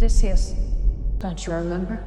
Odysseus, don't you remember?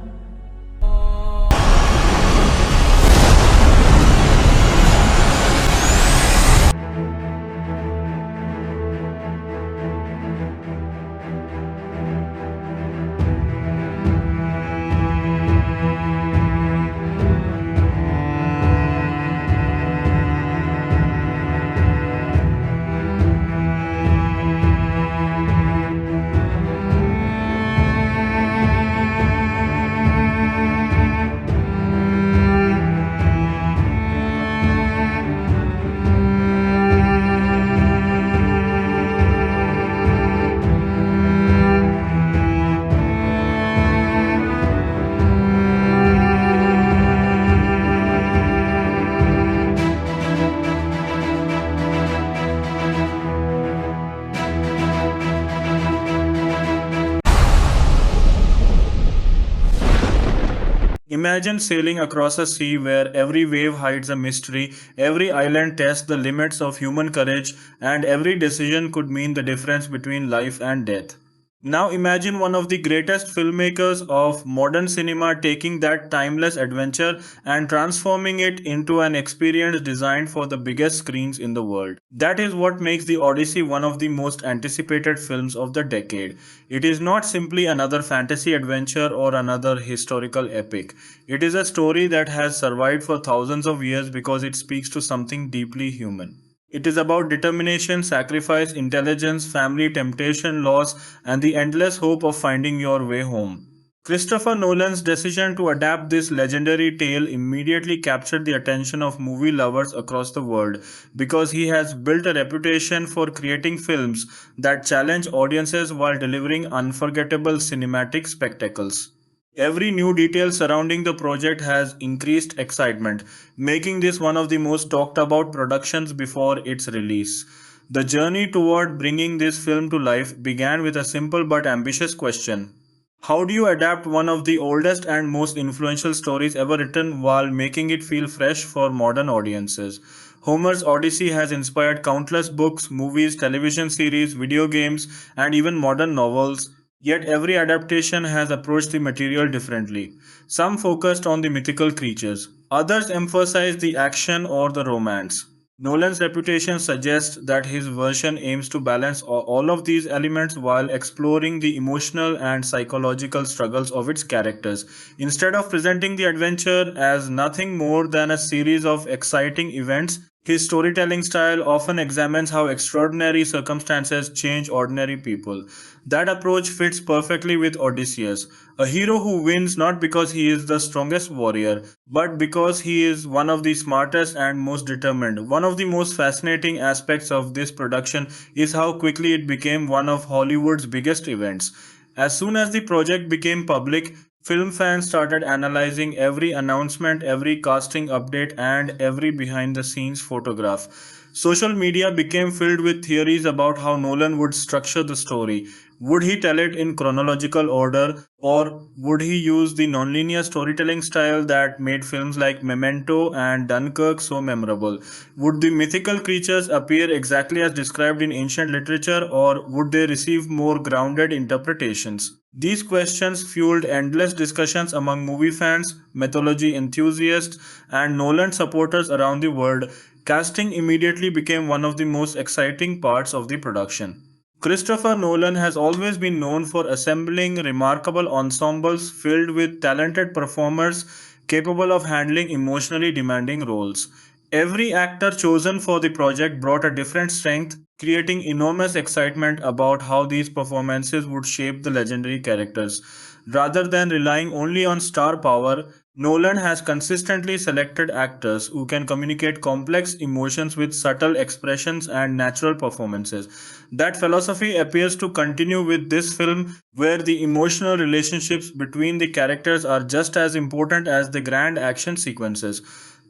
Imagine sailing across a sea where every wave hides a mystery, every island tests the limits of human courage, and every decision could mean the difference between life and death. Now imagine one of the greatest filmmakers of modern cinema taking that timeless adventure and transforming it into an experience designed for the biggest screens in the world. That is what makes the Odyssey one of the most anticipated films of the decade. It is not simply another fantasy adventure or another historical epic. It is a story that has survived for thousands of years because it speaks to something deeply human. It is about determination, sacrifice, intelligence, family, temptation, loss, and the endless hope of finding your way home. Christopher Nolan's decision to adapt this legendary tale immediately captured the attention of movie lovers across the world because he has built a reputation for creating films that challenge audiences while delivering unforgettable cinematic spectacles. Every new detail surrounding the project has increased excitement, making this one of the most talked about productions before its release. The journey toward bringing this film to life began with a simple but ambitious question. How do you adapt one of the oldest and most influential stories ever written while making it feel fresh for modern audiences? Homer's Odyssey has inspired countless books, movies, television series, video games, and even modern novels. Yet every adaptation has approached the material differently. Some focused on the mythical creatures, others emphasized the action or the romance. Nolan's reputation suggests that his version aims to balance all of these elements while exploring the emotional and psychological struggles of its characters. Instead of presenting the adventure as nothing more than a series of exciting events, his storytelling style often examines how extraordinary circumstances change ordinary people. That approach fits perfectly with Odysseus, a hero who wins not because he is the strongest warrior, but because he is one of the smartest and most determined. One of the most fascinating aspects of this production is how quickly it became one of Hollywood's biggest events. As soon as the project became public, film fans started analyzing every announcement, every casting update, and every behind the scenes photograph. Social media became filled with theories about how Nolan would structure the story. Would he tell it in chronological order, or would he use the nonlinear storytelling style that made films like Memento and Dunkirk so memorable? Would the mythical creatures appear exactly as described in ancient literature, or would they receive more grounded interpretations? These questions fueled endless discussions among movie fans, mythology enthusiasts, and Nolan supporters around the world. Casting immediately became one of the most exciting parts of the production. Christopher Nolan has always been known for assembling remarkable ensembles filled with talented performers capable of handling emotionally demanding roles. Every actor chosen for the project brought a different strength, creating enormous excitement about how these performances would shape the legendary characters. Rather than relying only on star power, Nolan has consistently selected actors who can communicate complex emotions with subtle expressions and natural performances. That philosophy appears to continue with this film, where the emotional relationships between the characters are just as important as the grand action sequences.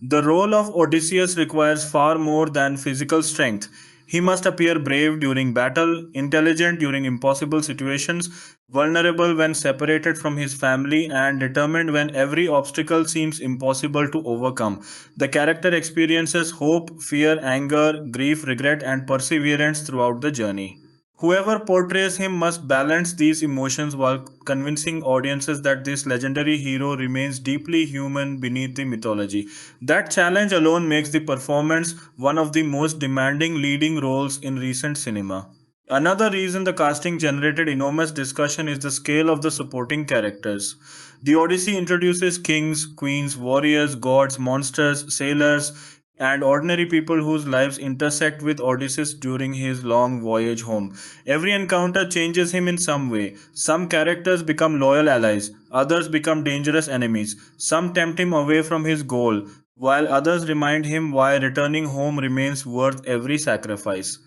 The role of Odysseus requires far more than physical strength. He must appear brave during battle, intelligent during impossible situations, vulnerable when separated from his family, and determined when every obstacle seems impossible to overcome. The character experiences hope, fear, anger, grief, regret, and perseverance throughout the journey. Whoever portrays him must balance these emotions while convincing audiences that this legendary hero remains deeply human beneath the mythology. That challenge alone makes the performance one of the most demanding leading roles in recent cinema. Another reason the casting generated enormous discussion is the scale of the supporting characters. The Odyssey introduces kings, queens, warriors, gods, monsters, sailors, and ordinary people whose lives intersect with Odysseus during his long voyage home. Every encounter changes him in some way. Some characters become loyal allies, others become dangerous enemies, some tempt him away from his goal, while others remind him why returning home remains worth every sacrifice.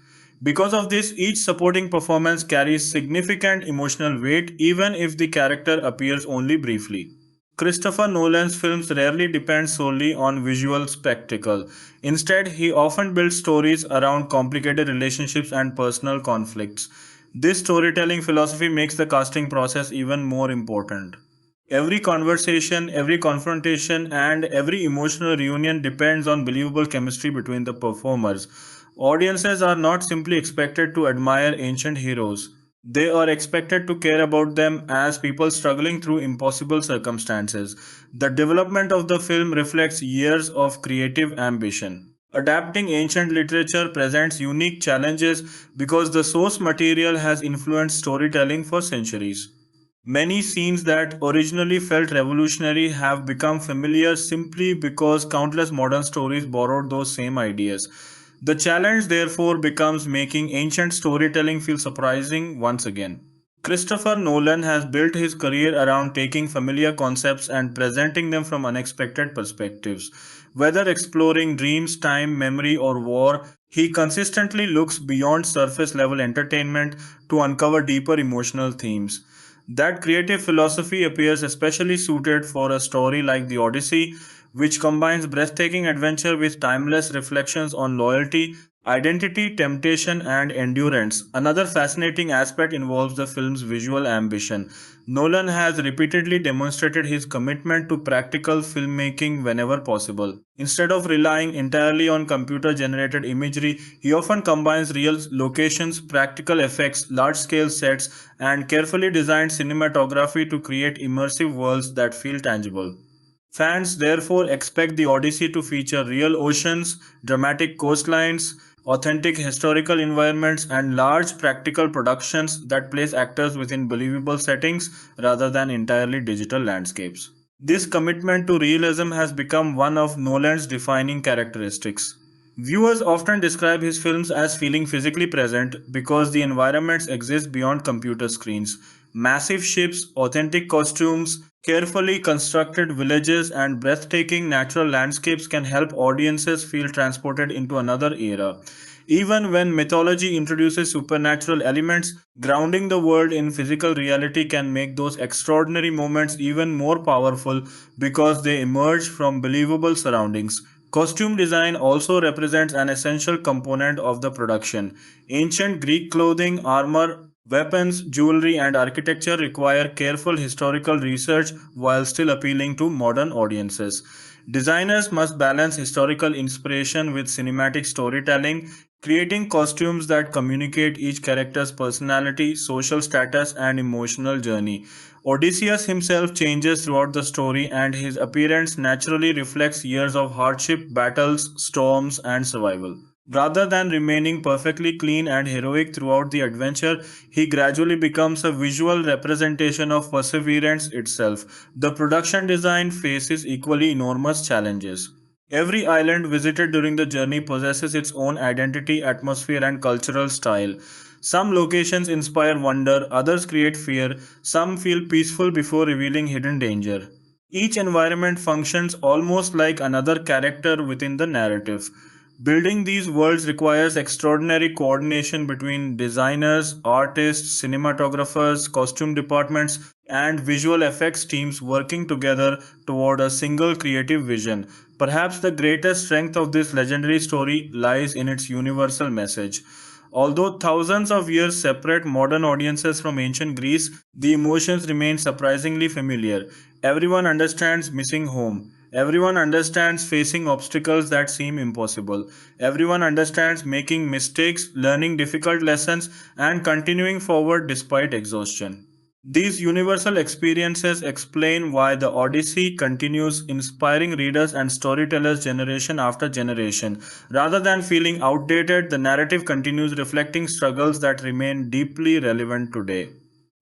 Because of this, each supporting performance carries significant emotional weight even if the character appears only briefly. Christopher Nolan's films rarely depend solely on visual spectacle. Instead, he often builds stories around complicated relationships and personal conflicts. This storytelling philosophy makes the casting process even more important. Every conversation, every confrontation, and every emotional reunion depends on believable chemistry between the performers. Audiences are not simply expected to admire ancient heroes, they are expected to care about them as people struggling through impossible circumstances. The development of the film reflects years of creative ambition. Adapting ancient literature presents unique challenges because the source material has influenced storytelling for centuries. Many scenes that originally felt revolutionary have become familiar simply because countless modern stories borrowed those same ideas. The challenge, therefore, becomes making ancient storytelling feel surprising once again. Christopher Nolan has built his career around taking familiar concepts and presenting them from unexpected perspectives. Whether exploring dreams, time, memory, or war, he consistently looks beyond surface level entertainment to uncover deeper emotional themes. That creative philosophy appears especially suited for a story like the Odyssey, which combines breathtaking adventure with timeless reflections on loyalty, identity, temptation, and endurance. Another fascinating aspect involves the film's visual ambition. Nolan has repeatedly demonstrated his commitment to practical filmmaking whenever possible. Instead of relying entirely on computer generated imagery, he often combines real locations, practical effects, large scale sets, and carefully designed cinematography to create immersive worlds that feel tangible. Fans therefore expect the Odyssey to feature real oceans, dramatic coastlines, authentic historical environments, and large practical productions that place actors within believable settings rather than entirely digital landscapes. This commitment to realism has become one of Nolan's defining characteristics. Viewers often describe his films as feeling physically present because the environments exist beyond computer screens. Massive ships, authentic costumes, carefully constructed villages, and breathtaking natural landscapes can help audiences feel transported into another era. Even when mythology introduces supernatural elements, grounding the world in physical reality can make those extraordinary moments even more powerful because they emerge from believable surroundings. Costume design also represents an essential component of the production. Ancient Greek clothing, armor, weapons, jewelry, and architecture require careful historical research while still appealing to modern audiences. Designers must balance historical inspiration with cinematic storytelling, creating costumes that communicate each character's personality, social status, and emotional journey. Odysseus himself changes throughout the story, and his appearance naturally reflects years of hardship, battles, storms, and survival. Rather than remaining perfectly clean and heroic throughout the adventure, he gradually becomes a visual representation of perseverance itself. The production design faces equally enormous challenges. Every island visited during the journey possesses its own identity, atmosphere, and cultural style. Some locations inspire wonder, others create fear, some feel peaceful before revealing hidden danger. Each environment functions almost like another character within the narrative. Building these worlds requires extraordinary coordination between designers, artists, cinematographers, costume departments, and visual effects teams working together toward a single creative vision. Perhaps the greatest strength of this legendary story lies in its universal message. Although thousands of years separate modern audiences from ancient Greece, the emotions remain surprisingly familiar. Everyone understands missing home. Everyone understands facing obstacles that seem impossible. Everyone understands making mistakes, learning difficult lessons, and continuing forward despite exhaustion. These universal experiences explain why the Odyssey continues inspiring readers and storytellers generation after generation. Rather than feeling outdated, the narrative continues reflecting struggles that remain deeply relevant today.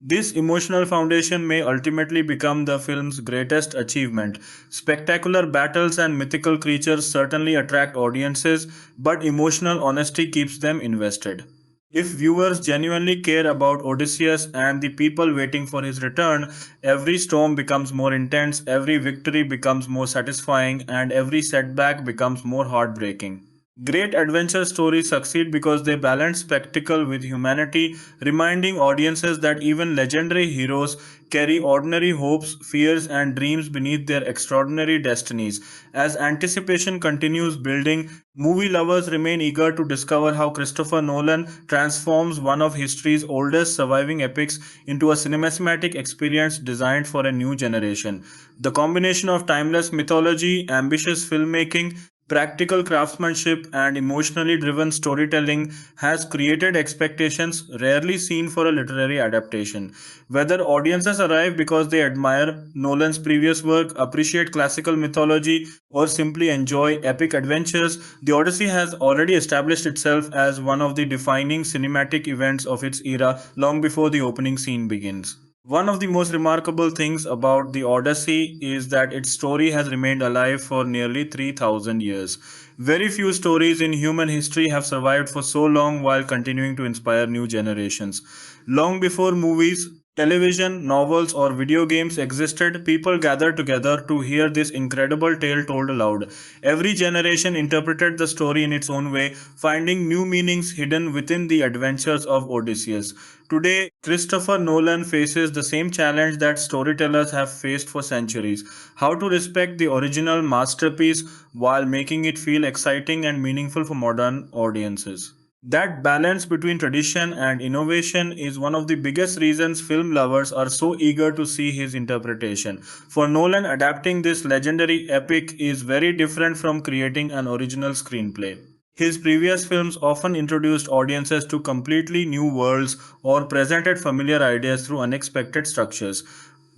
This emotional foundation may ultimately become the film's greatest achievement. Spectacular battles and mythical creatures certainly attract audiences, but emotional honesty keeps them invested. If viewers genuinely care about Odysseus and the people waiting for his return, every storm becomes more intense, every victory becomes more satisfying, and every setback becomes more heartbreaking. Great adventure stories succeed because they balance spectacle with humanity, reminding audiences that even legendary heroes carry ordinary hopes, fears, and dreams beneath their extraordinary destinies. As anticipation continues building, movie lovers remain eager to discover how Christopher Nolan transforms one of history's oldest surviving epics into a cinematic experience designed for a new generation. The combination of timeless mythology, ambitious filmmaking, practical craftsmanship, and emotionally driven storytelling has created expectations rarely seen for a literary adaptation. Whether audiences arrive because they admire Nolan's previous work, appreciate classical mythology, or simply enjoy epic adventures, The Odyssey has already established itself as one of the defining cinematic events of its era long before the opening scene begins. One of the most remarkable things about the Odyssey is that its story has remained alive for nearly 3,000 years. Very few stories in human history have survived for so long while continuing to inspire new generations. Long before movies, television, novels, or video games existed, people gathered together to hear this incredible tale told aloud. Every generation interpreted the story in its own way, finding new meanings hidden within the adventures of Odysseus. Today, Christopher Nolan faces the same challenge that storytellers have faced for centuries: how to respect the original masterpiece while making it feel exciting and meaningful for modern audiences. That balance between tradition and innovation is one of the biggest reasons film lovers are so eager to see his interpretation. For Nolan, adapting this legendary epic is very different from creating an original screenplay. His previous films often introduced audiences to completely new worlds or presented familiar ideas through unexpected structures.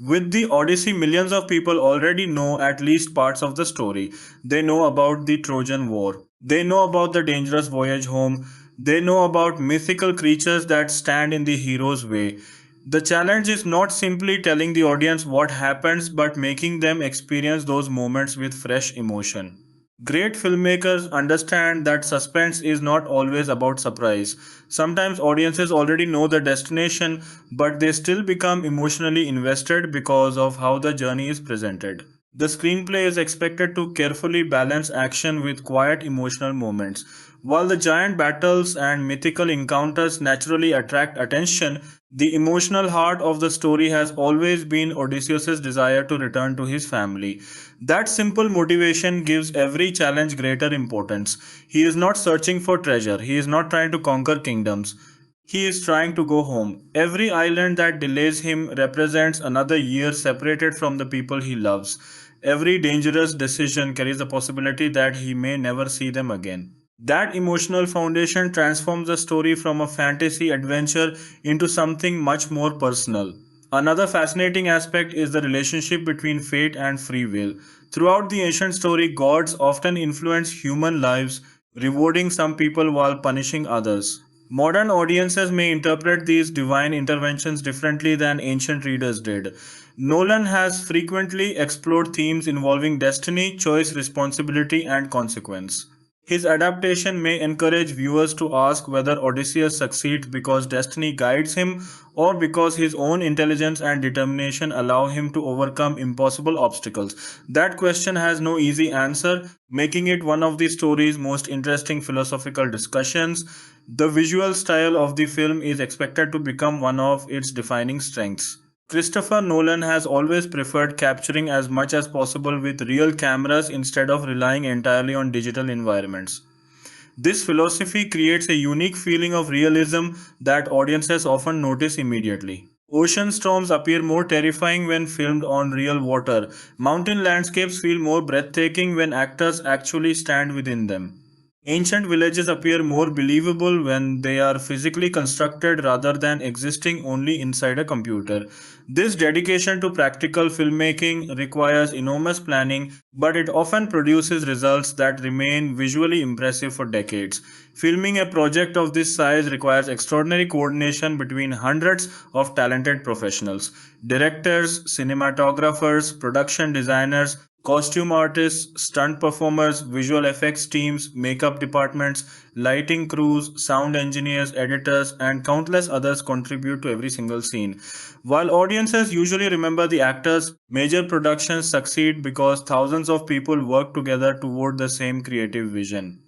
With the Odyssey, millions of people already know at least parts of the story. They know about the Trojan War. They know about the dangerous voyage home. They know about mythical creatures that stand in the hero's way. The challenge is not simply telling the audience what happens, but making them experience those moments with fresh emotion. Great filmmakers understand that suspense is not always about surprise. Sometimes audiences already know the destination, but they still become emotionally invested because of how the journey is presented. The screenplay is expected to carefully balance action with quiet emotional moments. While the giant battles and mythical encounters naturally attract attention, the emotional heart of the story has always been Odysseus' desire to return to his family. That simple motivation gives every challenge greater importance. He is not searching for treasure, he is not trying to conquer kingdoms. He is trying to go home. Every island that delays him represents another year separated from the people he loves. Every dangerous decision carries the possibility that he may never see them again. That emotional foundation transforms the story from a fantasy adventure into something much more personal. Another fascinating aspect is the relationship between fate and free will. Throughout the ancient story, gods often influence human lives, rewarding some people while punishing others. Modern audiences may interpret these divine interventions differently than ancient readers did. Nolan has frequently explored themes involving destiny, choice, responsibility, and consequence. His adaptation may encourage viewers to ask whether Odysseus succeeds because destiny guides him or because his own intelligence and determination allow him to overcome impossible obstacles. That question has no easy answer, making it one of the story's most interesting philosophical discussions. The visual style of the film is expected to become one of its defining strengths. Christopher Nolan has always preferred capturing as much as possible with real cameras instead of relying entirely on digital environments. This philosophy creates a unique feeling of realism that audiences often notice immediately. Ocean storms appear more terrifying when filmed on real water. Mountain landscapes feel more breathtaking when actors actually stand within them. Ancient villages appear more believable when they are physically constructed rather than existing only inside a computer. This dedication to practical filmmaking requires enormous planning, but it often produces results that remain visually impressive for decades. Filming a project of this size requires extraordinary coordination between hundreds of talented professionals: directors, cinematographers, production designers, costume artists, stunt performers, visual effects teams, makeup departments, lighting crews, sound engineers, editors, and countless others contribute to every single scene. While audiences usually remember the actors, major productions succeed because thousands of people work together toward the same creative vision.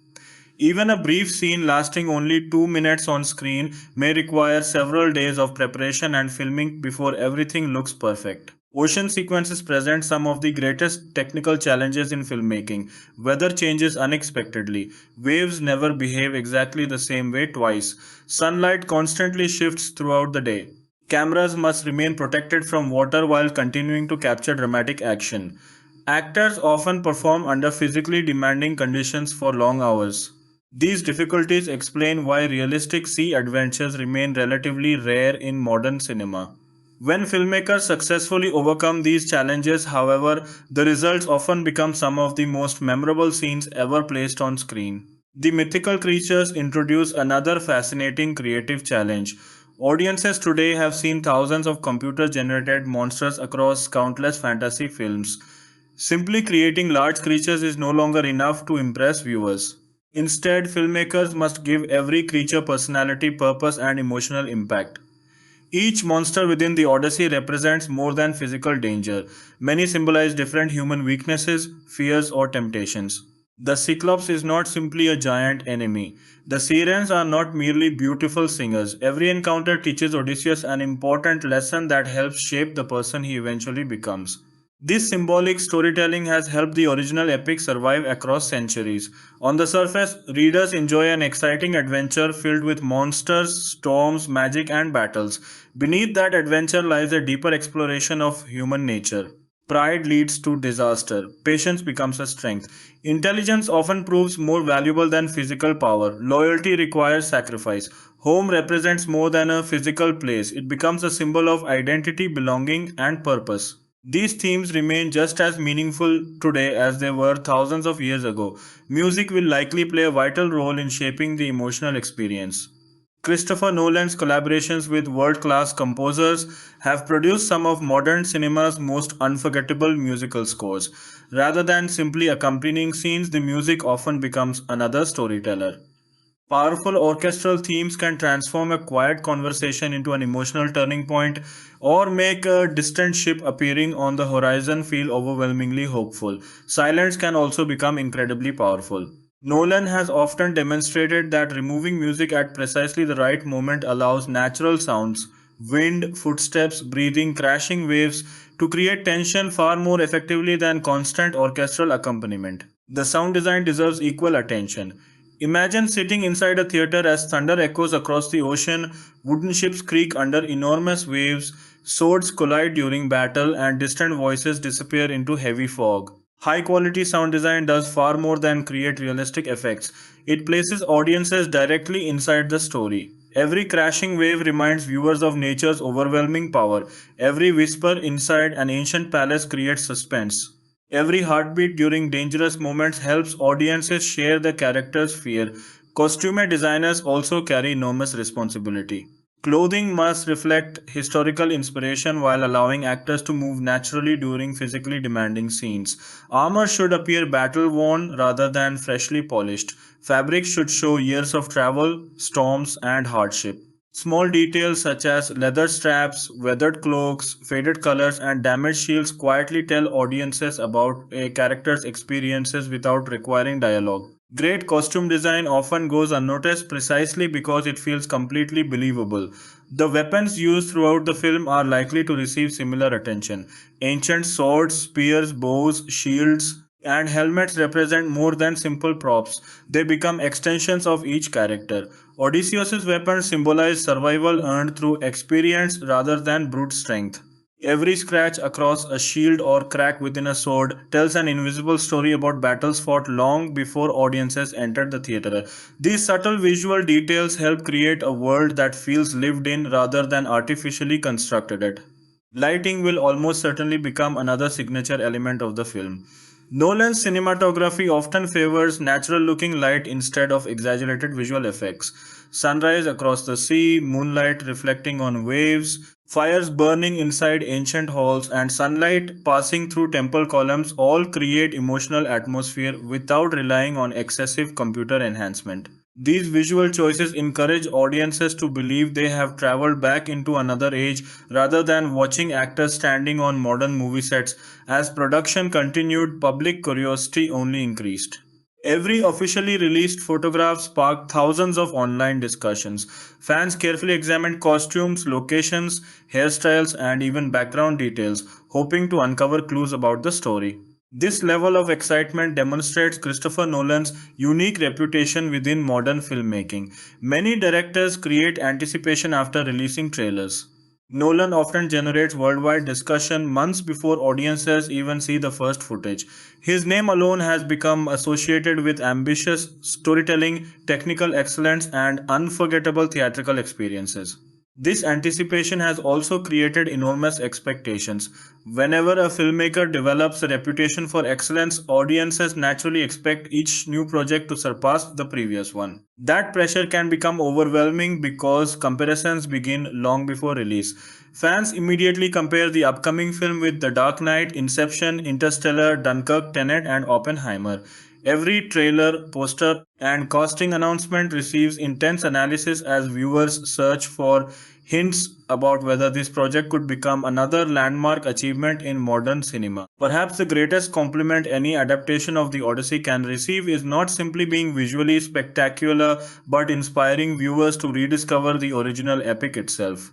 Even a brief scene lasting only 2 minutes on screen may require several days of preparation and filming before everything looks perfect. Ocean sequences present some of the greatest technical challenges in filmmaking. Weather changes unexpectedly. Waves never behave exactly the same way twice. Sunlight constantly shifts throughout the day. Cameras must remain protected from water while continuing to capture dramatic action. Actors often perform under physically demanding conditions for long hours. These difficulties explain why realistic sea adventures remain relatively rare in modern cinema. When filmmakers successfully overcome these challenges, however, the results often become some of the most memorable scenes ever placed on screen. The mythical creatures introduce another fascinating creative challenge. Audiences today have seen thousands of computer generated monsters across countless fantasy films. Simply creating large creatures is no longer enough to impress viewers. Instead, filmmakers must give every creature personality, purpose, and emotional impact. Each monster within the Odyssey represents more than physical danger. Many symbolize different human weaknesses, fears, or temptations. The Cyclops is not simply a giant enemy. The Sirens are not merely beautiful singers. Every encounter teaches Odysseus an important lesson that helps shape the person he eventually becomes. This symbolic storytelling has helped the original epic survive across centuries. On the surface, readers enjoy an exciting adventure filled with monsters, storms, magic, and battles. Beneath that adventure lies a deeper exploration of human nature. Pride leads to disaster. Patience becomes a strength. Intelligence often proves more valuable than physical power. Loyalty requires sacrifice. Home represents more than a physical place, it becomes a symbol of identity, belonging, and purpose. These themes remain just as meaningful today as they were thousands of years ago. Music will likely play a vital role in shaping the emotional experience. Christopher Nolan's collaborations with world class composers have produced some of modern cinema's most unforgettable musical scores. Rather than simply accompanying scenes, the music often becomes another storyteller. Powerful orchestral themes can transform a quiet conversation into an emotional turning point or make a distant ship appearing on the horizon feel overwhelmingly hopeful. Silence can also become incredibly powerful. Nolan has often demonstrated that removing music at precisely the right moment allows natural sounds, wind, footsteps, breathing, crashing waves to create tension far more effectively than constant orchestral accompaniment. The sound design deserves equal attention. Imagine sitting inside a theater as thunder echoes across the ocean, wooden ships creak under enormous waves, swords collide during battle, and distant voices disappear into heavy fog. High quality sound design does far more than create realistic effects. It places audiences directly inside the story. Every crashing wave reminds viewers of nature's overwhelming power. Every whisper inside an ancient palace creates suspense. Every heartbeat during dangerous moments helps audiences share the character's fear. Costume designers also carry enormous responsibility. Clothing must reflect historical inspiration while allowing actors to move naturally during physically demanding scenes. Armor should appear battle worn rather than freshly polished. Fabric should show years of travel, storms, and hardship. Small details such as leather straps, weathered cloaks, faded colors, and damaged shields quietly tell audiences about a character's experiences without requiring dialogue. Great costume design often goes unnoticed precisely because it feels completely believable. The weapons used throughout the film are likely to receive similar attention. Ancient swords, spears, bows, shields, And helmets represent more than simple props, they become extensions of each character. Odysseus' weapons symbolize survival earned through experience rather than brute strength. Every scratch across a shield or crack within a sword tells an invisible story about battles fought long before audiences entered the theater. These subtle visual details help create a world that feels lived in rather than artificially constructed it. Lighting will almost certainly become another signature element of the film. Nolan's cinematography often favors natural looking light instead of exaggerated visual effects. Sunrise across the sea, moonlight reflecting on waves, fires burning inside ancient halls, and sunlight passing through temple columns all create emotional atmosphere without relying on excessive computer enhancement. These visual choices encourage audiences to believe they have traveled back into another age rather than watching actors standing on modern movie sets. As production continued, public curiosity only increased. Every officially released photograph sparked thousands of online discussions. Fans carefully examined costumes, locations, hairstyles, and even background details, hoping to uncover clues about the story. This level of excitement demonstrates Christopher Nolan's unique reputation within modern filmmaking. Many directors create anticipation after releasing trailers. Nolan often generates worldwide discussion months before audiences even see the first footage. His name alone has become associated with ambitious storytelling, technical excellence, and unforgettable theatrical experiences. This anticipation has also created enormous expectations. Whenever a filmmaker develops a reputation for excellence, audiences naturally expect each new project to surpass the previous one. That pressure can become overwhelming because comparisons begin long before release. Fans immediately compare the upcoming film with The Dark Knight, Inception, Interstellar, Dunkirk, Tenet, and Oppenheimer. Every trailer, poster, and casting announcement receives intense analysis as viewers search for hints about whether this project could become another landmark achievement in modern cinema. Perhaps the greatest compliment any adaptation of the Odyssey can receive is not simply being visually spectacular but inspiring viewers to rediscover the original epic itself.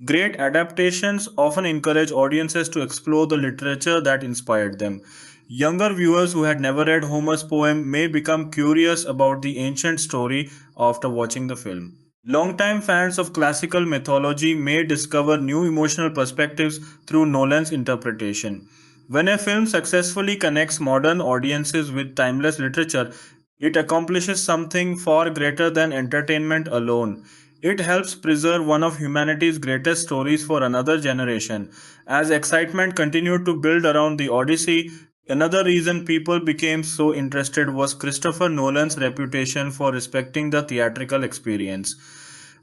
Great adaptations often encourage audiences to explore the literature that inspired them. Younger viewers who had never read Homer's poem may become curious about the ancient story after watching the film. Longtime fans of classical mythology may discover new emotional perspectives through Nolan's interpretation. When a film successfully connects modern audiences with timeless literature, it accomplishes something far greater than entertainment alone. It helps preserve one of humanity's greatest stories for another generation. As excitement continued to build around the Odyssey, another reason people became so interested was Christopher Nolan's reputation for respecting the theatrical experience.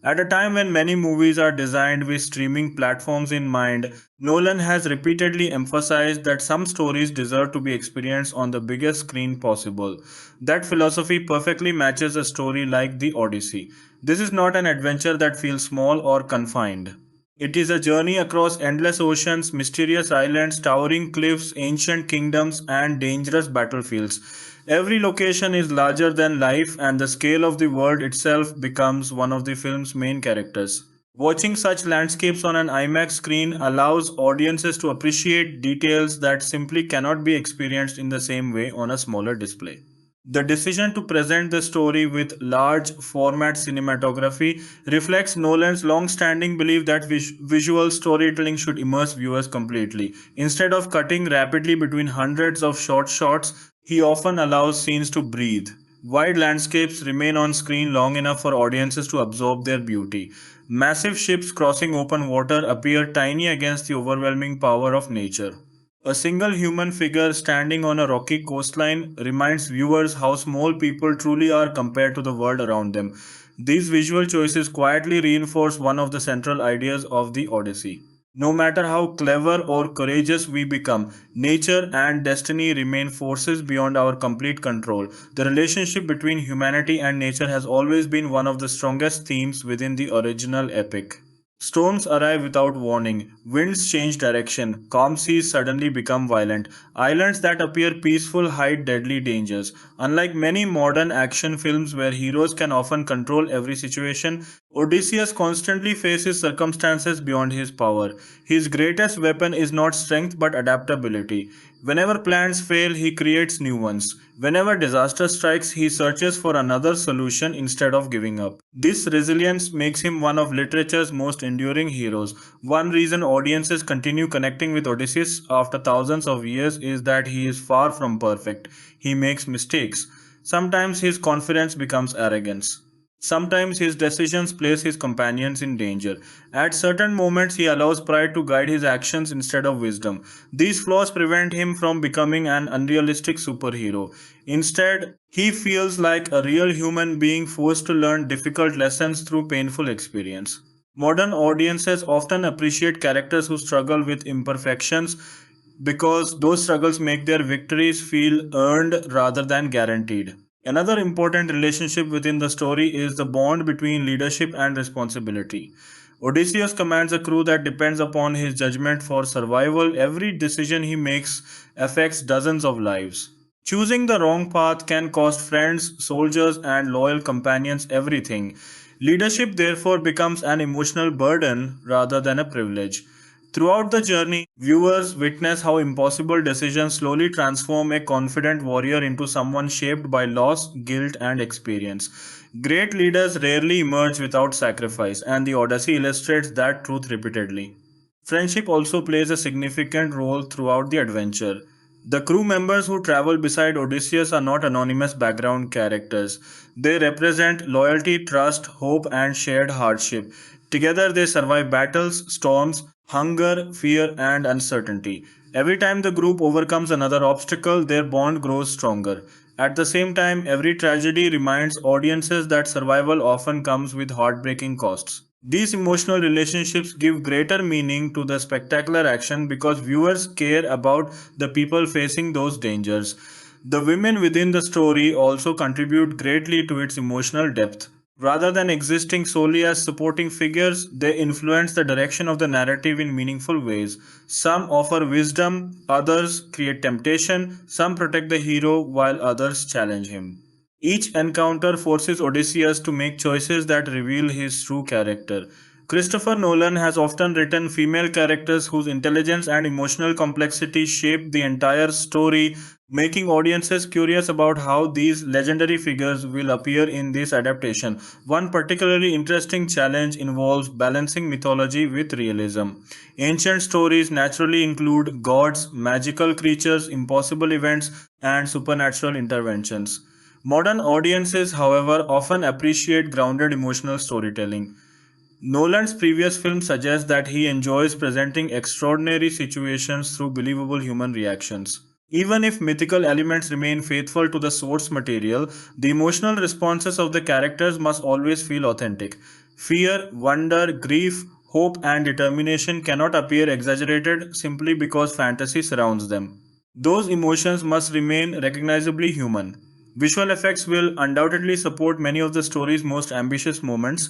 At a time when many movies are designed with streaming platforms in mind, Nolan has repeatedly emphasized that some stories deserve to be experienced on the biggest screen possible. That philosophy perfectly matches a story like The Odyssey. This is not an adventure that feels small or confined. It is a journey across endless oceans, mysterious islands, towering cliffs, ancient kingdoms, and dangerous battlefields. Every location is larger than life, and the scale of the world itself becomes one of the film's main characters. Watching such landscapes on an IMAX screen allows audiences to appreciate details that simply cannot be experienced in the same way on a smaller display. The decision to present the story with large format cinematography reflects Nolan's long standing belief that visual storytelling should immerse viewers completely. Instead of cutting rapidly between hundreds of short shots, he often allows scenes to breathe. Wide landscapes remain on screen long enough for audiences to absorb their beauty. Massive ships crossing open water appear tiny against the overwhelming power of nature. A single human figure standing on a rocky coastline reminds viewers how small people truly are compared to the world around them. These visual choices quietly reinforce one of the central ideas of the Odyssey. No matter how clever or courageous we become, nature and destiny remain forces beyond our complete control. The relationship between humanity and nature has always been one of the strongest themes within the original epic. Storms arrive without warning, winds change direction, calm seas suddenly become violent, islands that appear peaceful hide deadly dangers. Unlike many modern action films where heroes can often control every situation, Odysseus constantly faces circumstances beyond his power. His greatest weapon is not strength but adaptability. Whenever plans fail, he creates new ones. Whenever disaster strikes, he searches for another solution instead of giving up. This resilience makes him one of literature's most enduring heroes. One reason audiences continue connecting with Odysseus after thousands of years is that he is far from perfect. He makes mistakes. Sometimes his confidence becomes arrogance. Sometimes his decisions place his companions in danger. At certain moments, he allows pride to guide his actions instead of wisdom. These flaws prevent him from becoming an unrealistic superhero. Instead, he feels like a real human being forced to learn difficult lessons through painful experience. Modern audiences often appreciate characters who struggle with imperfections because those struggles make their victories feel earned rather than guaranteed. Another important relationship within the story is the bond between leadership and responsibility. Odysseus commands a crew that depends upon his judgment for survival. Every decision he makes affects dozens of lives. Choosing the wrong path can cost friends, soldiers, and loyal companions everything. Leadership therefore becomes an emotional burden rather than a privilege. Throughout the journey, viewers witness how impossible decisions slowly transform a confident warrior into someone shaped by loss, guilt, and experience. Great leaders rarely emerge without sacrifice, and the Odyssey illustrates that truth repeatedly. Friendship also plays a significant role throughout the adventure. The crew members who travel beside Odysseus are not anonymous background characters. They represent loyalty, trust, hope, and shared hardship. Together, they survive battles, storms, hunger, fear, and uncertainty. Every time the group overcomes another obstacle, their bond grows stronger. At the same time, every tragedy reminds audiences that survival often comes with heartbreaking costs. These emotional relationships give greater meaning to the spectacular action because viewers care about the people facing those dangers. The women within the story also contribute greatly to its emotional depth. Rather than existing solely as supporting figures, they influence the direction of the narrative in meaningful ways. Some offer wisdom, others create temptation, some protect the hero while others challenge him. Each encounter forces Odysseus to make choices that reveal his true character. Christopher Nolan has often written female characters whose intelligence and emotional complexity shape the entire story, making audiences curious about how these legendary figures will appear in this adaptation. One particularly interesting challenge involves balancing mythology with realism. Ancient stories naturally include gods, magical creatures, impossible events, and supernatural interventions. Modern audiences, however, often appreciate grounded emotional storytelling. Nolan's previous films suggest that he enjoys presenting extraordinary situations through believable human reactions. Even if mythical elements remain faithful to the source material, the emotional responses of the characters must always feel authentic. Fear, wonder, grief, hope, and determination cannot appear exaggerated simply because fantasy surrounds them. Those emotions must remain recognizably human. Visual effects will undoubtedly support many of the story's most ambitious moments,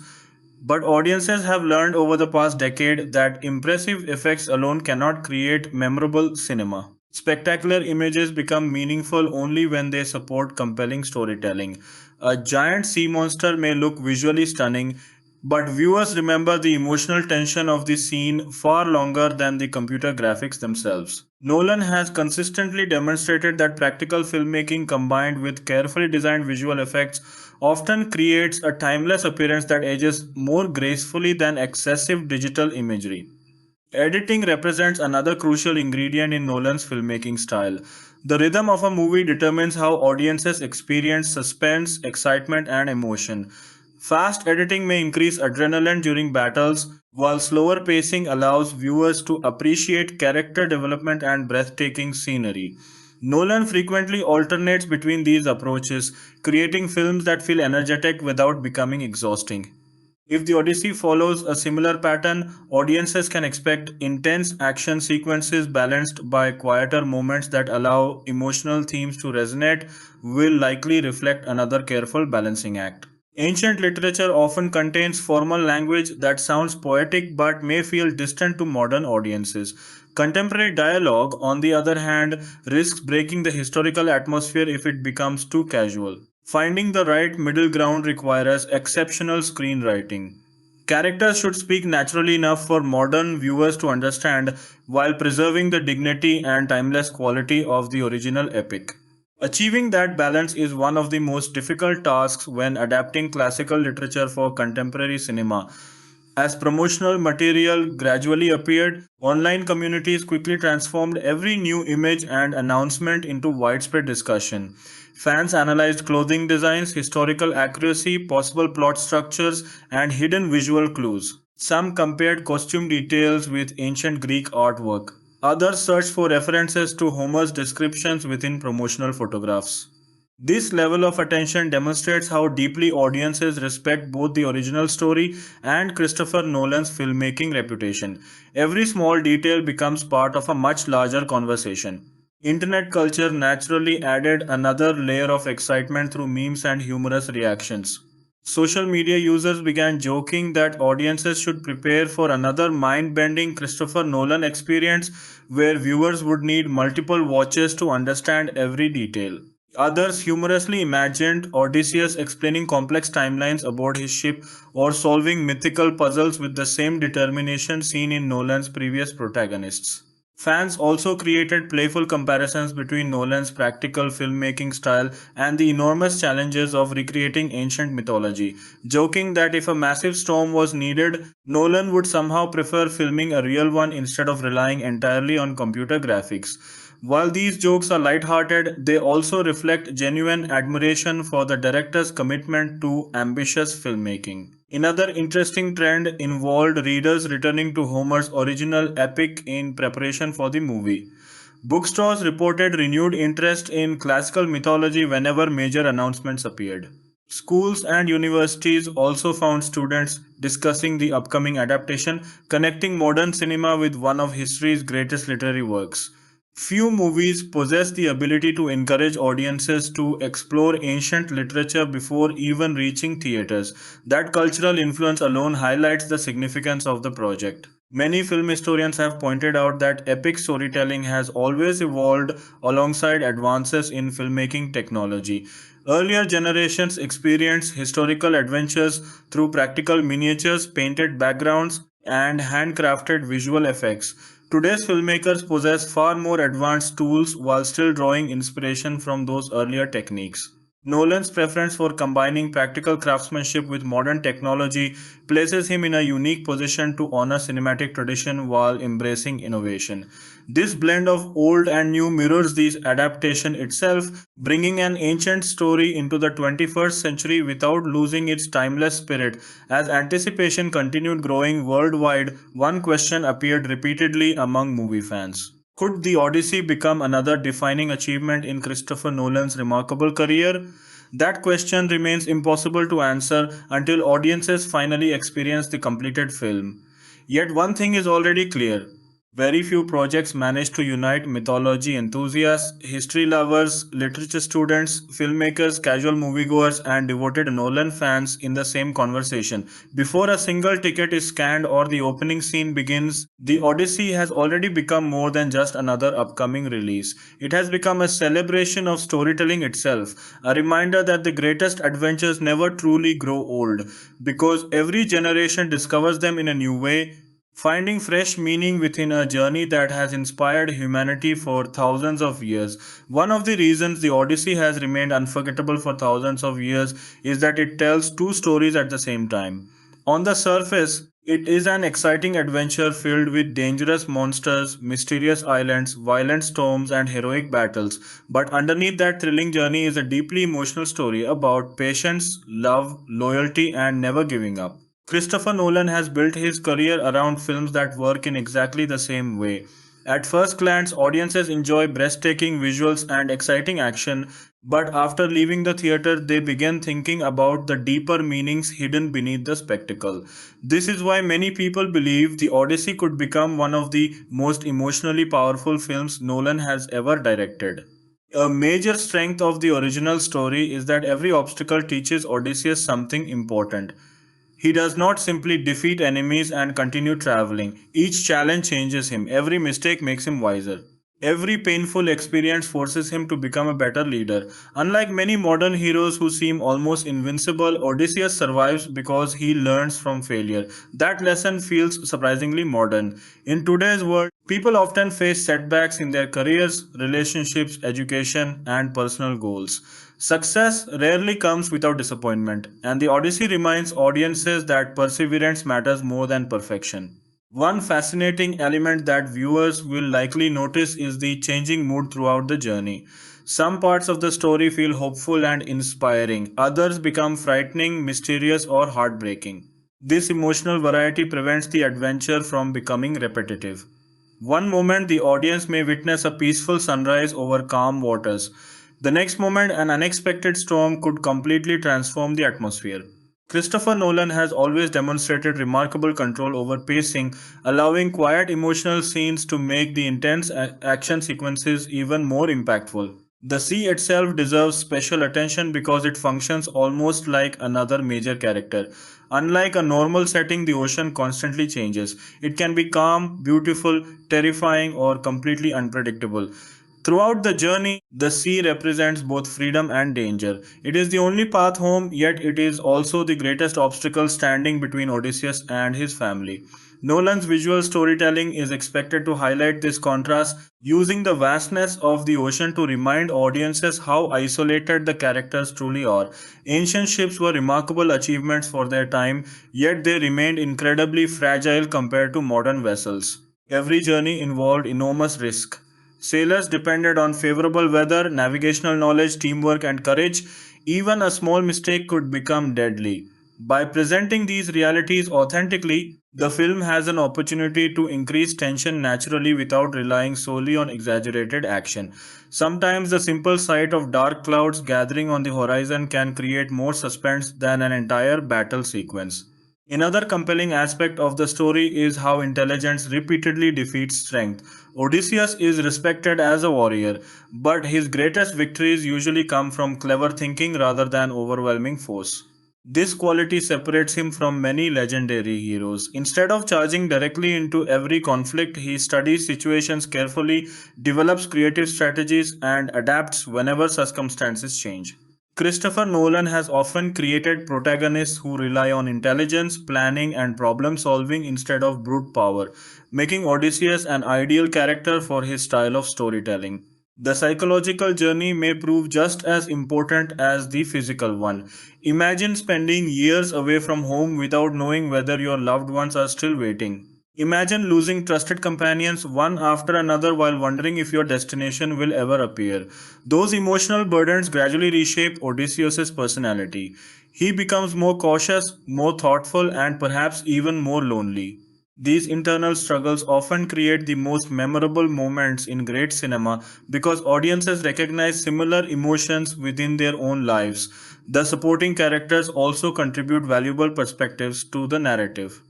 but audiences have learned over the past decade that impressive effects alone cannot create memorable cinema. Spectacular images become meaningful only when they support compelling storytelling. A giant sea monster may look visually stunning, but viewers remember the emotional tension of the scene far longer than the computer graphics themselves. Nolan has consistently demonstrated that practical filmmaking combined with carefully designed visual effects often creates a timeless appearance that ages more gracefully than excessive digital imagery. Editing represents another crucial ingredient in Nolan's filmmaking style. The rhythm of a movie determines how audiences experience suspense, excitement, and emotion. Fast editing may increase adrenaline during battles, while slower pacing allows viewers to appreciate character development and breathtaking scenery. Nolan frequently alternates between these approaches, creating films that feel energetic without becoming exhausting. If the Odyssey follows a similar pattern, audiences can expect intense action sequences balanced by quieter moments that allow emotional themes to resonate, will likely reflect another careful balancing act. Ancient literature often contains formal language that sounds poetic but may feel distant to modern audiences. Contemporary dialogue, on the other hand, risks breaking the historical atmosphere if it becomes too casual. Finding the right middle ground requires exceptional screenwriting. Characters should speak naturally enough for modern viewers to understand while preserving the dignity and timeless quality of the original epic. Achieving that balance is one of the most difficult tasks when adapting classical literature for contemporary cinema. As promotional material gradually appeared, online communities quickly transformed every new image and announcement into widespread discussion. Fans analyzed clothing designs, historical accuracy, possible plot structures, and hidden visual clues. Some compared costume details with ancient Greek artwork. Others searched for references to Homer's descriptions within promotional photographs. This level of attention demonstrates how deeply audiences respect both the original story and Christopher Nolan's filmmaking reputation. Every small detail becomes part of a much larger conversation. Internet culture naturally added another layer of excitement through memes and humorous reactions. Social media users began joking that audiences should prepare for another mind bending Christopher Nolan experience where viewers would need multiple watches to understand every detail. Others humorously imagined Odysseus explaining complex timelines aboard his ship or solving mythical puzzles with the same determination seen in Nolan's previous protagonists. Fans also created playful comparisons between Nolan's practical filmmaking style and the enormous challenges of recreating ancient mythology, joking that if a massive storm was needed, Nolan would somehow prefer filming a real one instead of relying entirely on computer graphics. While these jokes are lighthearted, they also reflect genuine admiration for the director's commitment to ambitious filmmaking. Another interesting trend involved readers returning to Homer's original epic in preparation for the movie. Bookstores reported renewed interest in classical mythology whenever major announcements appeared. Schools and universities also found students discussing the upcoming adaptation, connecting modern cinema with one of history's greatest literary works. Few movies possess the ability to encourage audiences to explore ancient literature before even reaching theaters. That cultural influence alone highlights the significance of the project. Many film historians have pointed out that epic storytelling has always evolved alongside advances in filmmaking technology. Earlier generations experienced historical adventures through practical miniatures, painted backgrounds, and handcrafted visual effects. Today's filmmakers possess far more advanced tools while still drawing inspiration from those earlier techniques. Nolan's preference for combining practical craftsmanship with modern technology places him in a unique position to honor cinematic tradition while embracing innovation. This blend of old and new mirrors the adaptation itself, bringing an ancient story into the 21st century without losing its timeless spirit. As anticipation continued growing worldwide, one question appeared repeatedly among movie fans. Could the Odyssey become another defining achievement in Christopher Nolan's remarkable career? That question remains impossible to answer until audiences finally experience the completed film. Yet one thing is already clear. Very few projects manage to unite mythology enthusiasts, history lovers, literature students, filmmakers, casual moviegoers, and devoted Nolan fans in the same conversation. Before a single ticket is scanned or the opening scene begins, The Odyssey has already become more than just another upcoming release. It has become a celebration of storytelling itself, a reminder that the greatest adventures never truly grow old, because every generation discovers them in a new way, finding fresh meaning within a journey that has inspired humanity for thousands of years. One of the reasons the Odyssey has remained unforgettable for thousands of years is that it tells two stories at the same time. On the surface, it is an exciting adventure filled with dangerous monsters, mysterious islands, violent storms, and heroic battles. But underneath that thrilling journey is a deeply emotional story about patience, love, loyalty, and never giving up. Christopher Nolan has built his career around films that work in exactly the same way. At first glance, audiences enjoy breathtaking visuals and exciting action, but after leaving the theater, they begin thinking about the deeper meanings hidden beneath the spectacle. This is why many people believe The Odyssey could become one of the most emotionally powerful films Nolan has ever directed. A major strength of the original story is that every obstacle teaches Odysseus something important. He does not simply defeat enemies and continue traveling. Each challenge changes him, every mistake makes him wiser. Every painful experience forces him to become a better leader. Unlike many modern heroes who seem almost invincible, Odysseus survives because he learns from failure. That lesson feels surprisingly modern. In today's world, people often face setbacks in their careers, relationships, education, and personal goals. Success rarely comes without disappointment, and the Odyssey reminds audiences that perseverance matters more than perfection. One fascinating element that viewers will likely notice is the changing mood throughout the journey. Some parts of the story feel hopeful and inspiring, others become frightening, mysterious, or heartbreaking. This emotional variety prevents the adventure from becoming repetitive. One moment, the audience may witness a peaceful sunrise over calm waters. The next moment, an unexpected storm could completely transform the atmosphere. Christopher Nolan has always demonstrated remarkable control over pacing, allowing quiet emotional scenes to make the intense action sequences even more impactful. The sea itself deserves special attention because it functions almost like another major character. Unlike a normal setting, the ocean constantly changes. It can be calm, beautiful, terrifying, or completely unpredictable. Throughout the journey, the sea represents both freedom and danger. It is the only path home, yet it is also the greatest obstacle standing between Odysseus and his family. Nolan's visual storytelling is expected to highlight this contrast, using the vastness of the ocean to remind audiences how isolated the characters truly are. Ancient ships were remarkable achievements for their time, yet they remained incredibly fragile compared to modern vessels. Every journey involved enormous risk. Sailors depended on favorable weather, navigational knowledge, teamwork, and courage. Even a small mistake could become deadly. By presenting these realities authentically, the film has an opportunity to increase tension naturally without relying solely on exaggerated action. Sometimes the simple sight of dark clouds gathering on the horizon can create more suspense than an entire battle sequence. Another compelling aspect of the story is how intelligence repeatedly defeats strength. Odysseus is respected as a warrior, but his greatest victories usually come from clever thinking rather than overwhelming force. This quality separates him from many legendary heroes. Instead of charging directly into every conflict, he studies situations carefully, develops creative strategies, and adapts whenever circumstances change. Christopher Nolan has often created protagonists who rely on intelligence, planning, and problem solving instead of brute power, making Odysseus an ideal character for his style of storytelling. The psychological journey may prove just as important as the physical one. Imagine spending years away from home without knowing whether your loved ones are still waiting. Imagine losing trusted companions one after another while wondering if your destination will ever appear. Those emotional burdens gradually reshape Odysseus' personality. He becomes more cautious, more thoughtful, and perhaps even more lonely. These internal struggles often create the most memorable moments in great cinema because audiences recognize similar emotions within their own lives. The supporting characters also contribute valuable perspectives to the narrative.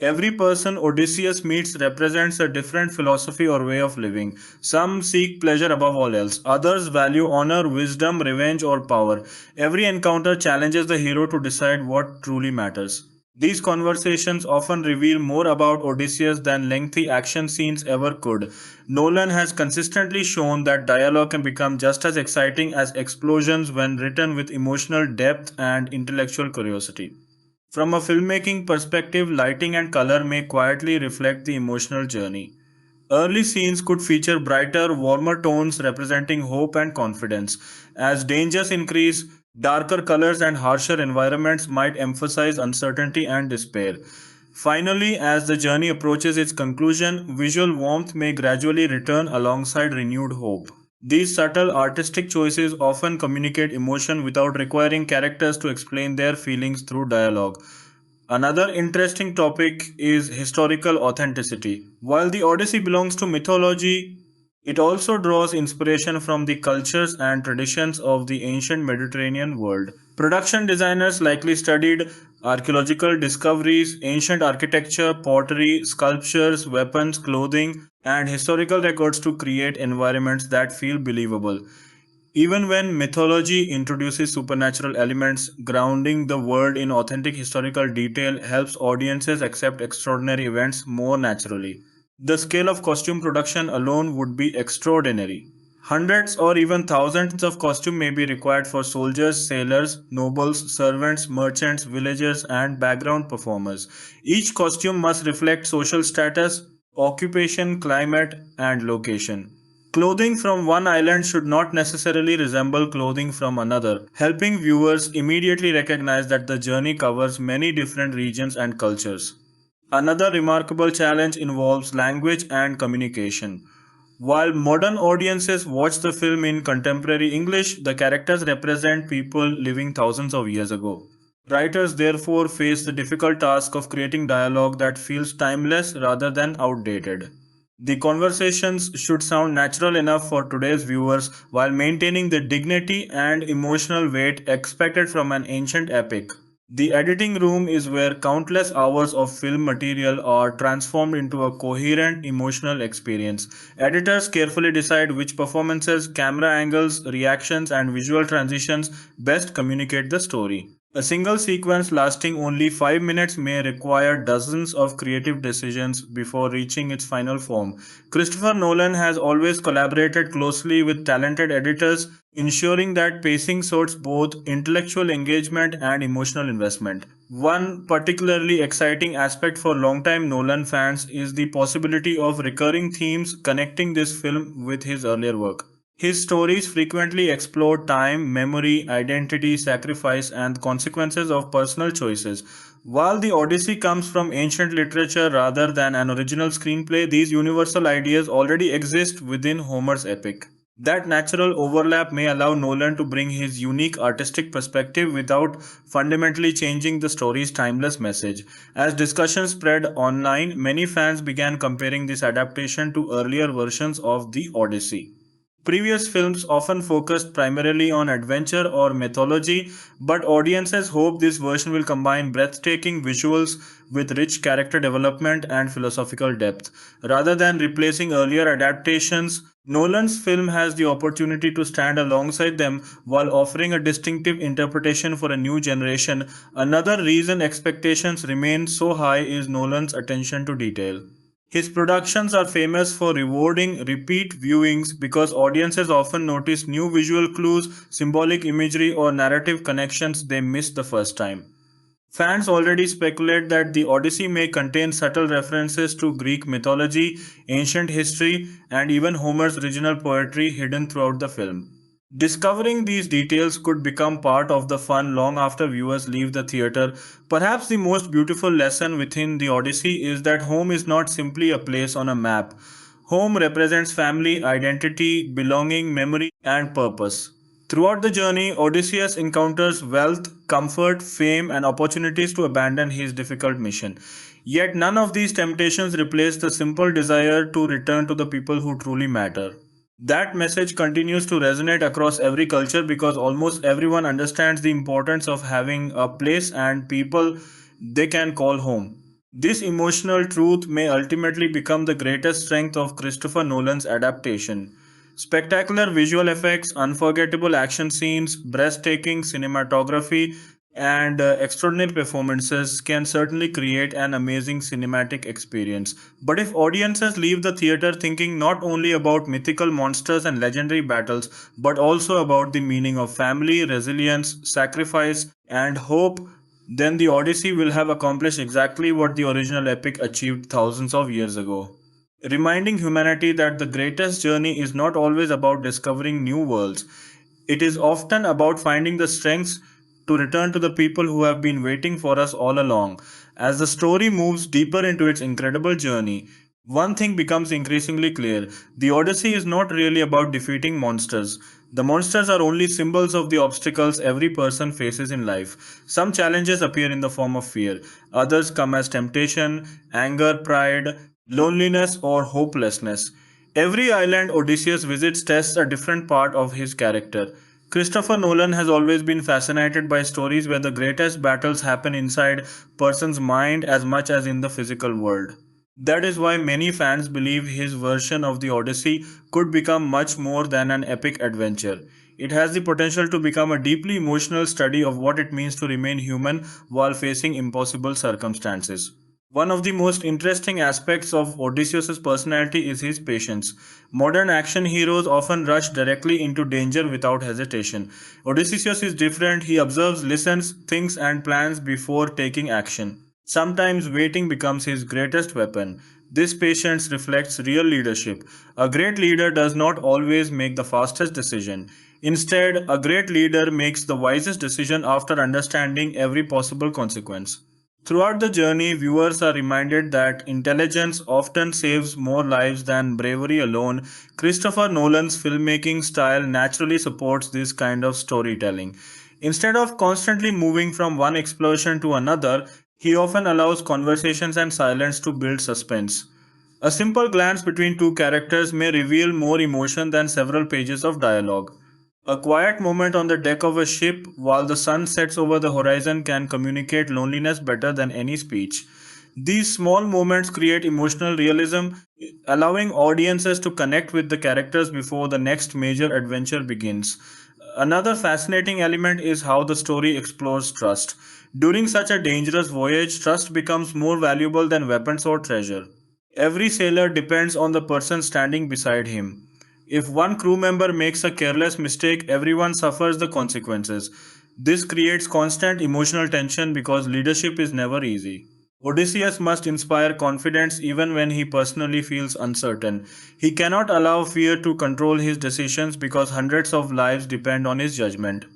Every person Odysseus meets represents a different philosophy or way of living. Some seek pleasure above all else, others value honor, wisdom, revenge, or power. Every encounter challenges the hero to decide what truly matters. These conversations often reveal more about Odysseus than lengthy action scenes ever could. Nolan has consistently shown that dialogue can become just as exciting as explosions when written with emotional depth and intellectual curiosity. From a filmmaking perspective, lighting and color may quietly reflect the emotional journey. Early scenes could feature brighter, warmer tones representing hope and confidence. As dangers increase, darker colors and harsher environments might emphasize uncertainty and despair. Finally, as the journey approaches its conclusion, visual warmth may gradually return alongside renewed hope. These subtle artistic choices often communicate emotion without requiring characters to explain their feelings through dialogue. Another interesting topic is historical authenticity. While the Odyssey belongs to mythology, it also draws inspiration from the cultures and traditions of the ancient Mediterranean world. Production designers likely studied archaeological discoveries, ancient architecture, pottery, sculptures, weapons, clothing, and historical records to create environments that feel believable. Even when mythology introduces supernatural elements, grounding the world in authentic historical detail helps audiences accept extraordinary events more naturally. The scale of costume production alone would be extraordinary. Hundreds or even thousands of costumes may be required for soldiers, sailors, nobles, servants, merchants, villagers, and background performers. Each costume must reflect social status, occupation, climate, and location. Clothing from one island should not necessarily resemble clothing from another, helping viewers immediately recognize that the journey covers many different regions and cultures. Another remarkable challenge involves language and communication. While modern audiences watch the film in contemporary English, the characters represent people living thousands of years ago. Writers therefore face the difficult task of creating dialogue that feels timeless rather than outdated. The conversations should sound natural enough for today's viewers while maintaining the dignity and emotional weight expected from an ancient epic. The editing room is where countless hours of film material are transformed into a coherent emotional experience. Editors carefully decide which performances, camera angles, reactions, and visual transitions best communicate the story. A single sequence lasting only 5 minutes may require dozens of creative decisions before reaching its final form. Christopher Nolan has always collaborated closely with talented editors, ensuring that pacing suits both intellectual engagement and emotional investment. One particularly exciting aspect for longtime Nolan fans is the possibility of recurring themes connecting this film with his earlier work. His stories frequently explore time, memory, identity, sacrifice, and the consequences of personal choices. While the Odyssey comes from ancient literature rather than an original screenplay, these universal ideas already exist within Homer's epic. That natural overlap may allow Nolan to bring his unique artistic perspective without fundamentally changing the story's timeless message. As discussions spread online, many fans began comparing this adaptation to earlier versions of the Odyssey. Previous films often focused primarily on adventure or mythology, but audiences hope this version will combine breathtaking visuals with rich character development and philosophical depth. Rather than replacing earlier adaptations, Nolan's film has the opportunity to stand alongside them while offering a distinctive interpretation for a new generation. Another reason expectations remain so high is Nolan's attention to detail. His productions are famous for rewarding repeat viewings because audiences often notice new visual clues, symbolic imagery, or narrative connections they missed the first time. Fans already speculate that the Odyssey may contain subtle references to Greek mythology, ancient history, and even Homer's original poetry hidden throughout the film. Discovering these details could become part of the fun long after viewers leave the theater. Perhaps the most beautiful lesson within the Odyssey is that home is not simply a place on a map. Home represents family, identity, belonging, memory, and purpose. Throughout the journey, Odysseus encounters wealth, comfort, fame, and opportunities to abandon his difficult mission. Yet none of these temptations replace the simple desire to return to the people who truly matter. That message continues to resonate across every culture because almost everyone understands the importance of having a place and people they can call home. This emotional truth may ultimately become the greatest strength of Christopher Nolan's adaptation. Spectacular visual effects, unforgettable action scenes, breathtaking cinematography, and extraordinary performances can certainly create an amazing cinematic experience. But if audiences leave the theater thinking not only about mythical monsters and legendary battles, but also about the meaning of family, resilience, sacrifice, and hope, then the Odyssey will have accomplished exactly what the original epic achieved thousands of years ago, reminding humanity that the greatest journey is not always about discovering new worlds. It is often about finding the strength to return to the people who have been waiting for us all along. As the story moves deeper into its incredible journey, one thing becomes increasingly clear. The Odyssey is not really about defeating monsters. The monsters are only symbols of the obstacles every person faces in life. Some challenges appear in the form of fear, others come as temptation, anger, pride, loneliness, or hopelessness. Every island Odysseus visits tests a different part of his character. Christopher Nolan has always been fascinated by stories where the greatest battles happen inside person's mind as much as in the physical world. That is why many fans believe his version of the Odyssey could become much more than an epic adventure. It has the potential to become a deeply emotional study of what it means to remain human while facing impossible circumstances. One of the most interesting aspects of Odysseus' personality is his patience. Modern action heroes often rush directly into danger without hesitation. Odysseus is different, he observes, listens, thinks, and plans before taking action. Sometimes waiting becomes his greatest weapon. This patience reflects real leadership. A great leader does not always make the fastest decision. Instead, a great leader makes the wisest decision after understanding every possible consequence. Throughout the journey, viewers are reminded that intelligence often saves more lives than bravery alone. Christopher Nolan's filmmaking style naturally supports this kind of storytelling. Instead of constantly moving from one explosion to another, he often allows conversations and silence to build suspense. A simple glance between two characters may reveal more emotion than several pages of dialogue. A quiet moment on the deck of a ship while the sun sets over the horizon can communicate loneliness better than any speech. These small moments create emotional realism, allowing audiences to connect with the characters before the next major adventure begins. Another fascinating element is how the story explores trust. During such a dangerous voyage, trust becomes more valuable than weapons or treasure. Every sailor depends on the person standing beside him. If one crew member makes a careless mistake, everyone suffers the consequences. This creates constant emotional tension because leadership is never easy. Odysseus must inspire confidence even when he personally feels uncertain. He cannot allow fear to control his decisions because hundreds of lives depend on his judgment.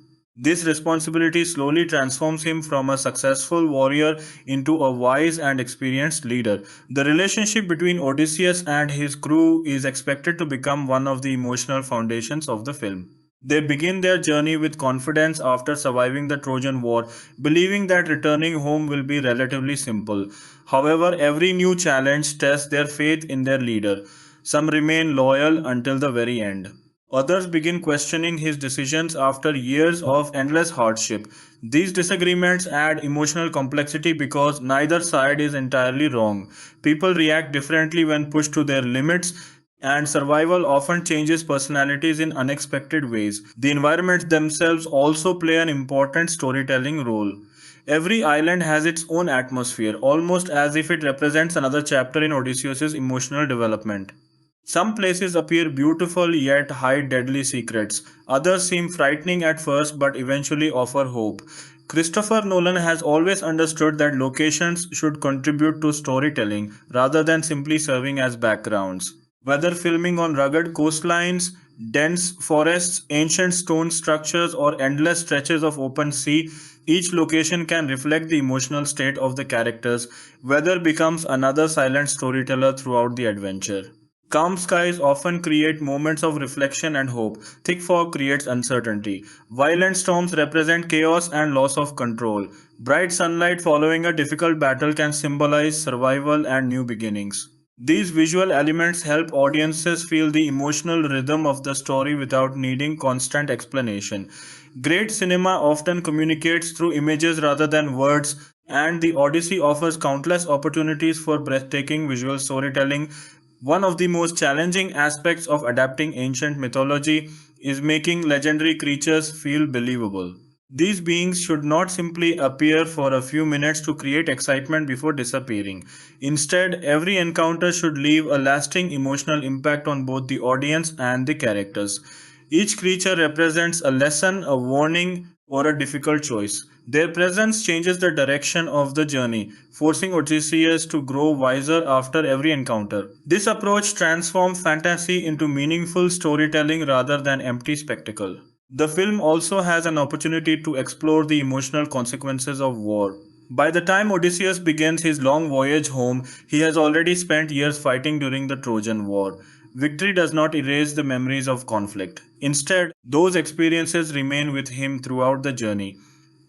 This responsibility slowly transforms him from a successful warrior into a wise and experienced leader. The relationship between Odysseus and his crew is expected to become one of the emotional foundations of the film. They begin their journey with confidence after surviving the Trojan War, believing that returning home will be relatively simple. However, every new challenge tests their faith in their leader. Some remain loyal until the very end. Others begin questioning his decisions after years of endless hardship. These disagreements add emotional complexity because neither side is entirely wrong. People react differently when pushed to their limits, and survival often changes personalities in unexpected ways. The environments themselves also play an important storytelling role. Every island has its own atmosphere, almost as if it represents another chapter in Odysseus' emotional development. Some places appear beautiful yet hide deadly secrets. Others seem frightening at first but eventually offer hope. Christopher Nolan has always understood that locations should contribute to storytelling rather than simply serving as backgrounds. Whether filming on rugged coastlines, dense forests, ancient stone structures, or endless stretches of open sea, each location can reflect the emotional state of the characters. Weather becomes another silent storyteller throughout the adventure. Calm skies often create moments of reflection and hope. Thick fog creates uncertainty. Violent storms represent chaos and loss of control. Bright sunlight following a difficult battle can symbolize survival and new beginnings. These visual elements help audiences feel the emotional rhythm of the story without needing constant explanation. Great cinema often communicates through images rather than words, and the Odyssey offers countless opportunities for breathtaking visual storytelling. One of the most challenging aspects of adapting ancient mythology is making legendary creatures feel believable. These beings should not simply appear for a few minutes to create excitement before disappearing. Instead, every encounter should leave a lasting emotional impact on both the audience and the characters. Each creature represents a lesson, a warning, or a difficult choice. Their presence changes the direction of the journey, forcing Odysseus to grow wiser after every encounter. This approach transforms fantasy into meaningful storytelling rather than empty spectacle. The film also has an opportunity to explore the emotional consequences of war. By the time Odysseus begins his long voyage home, he has already spent years fighting during the Trojan War. Victory does not erase the memories of conflict. Instead, those experiences remain with him throughout the journey.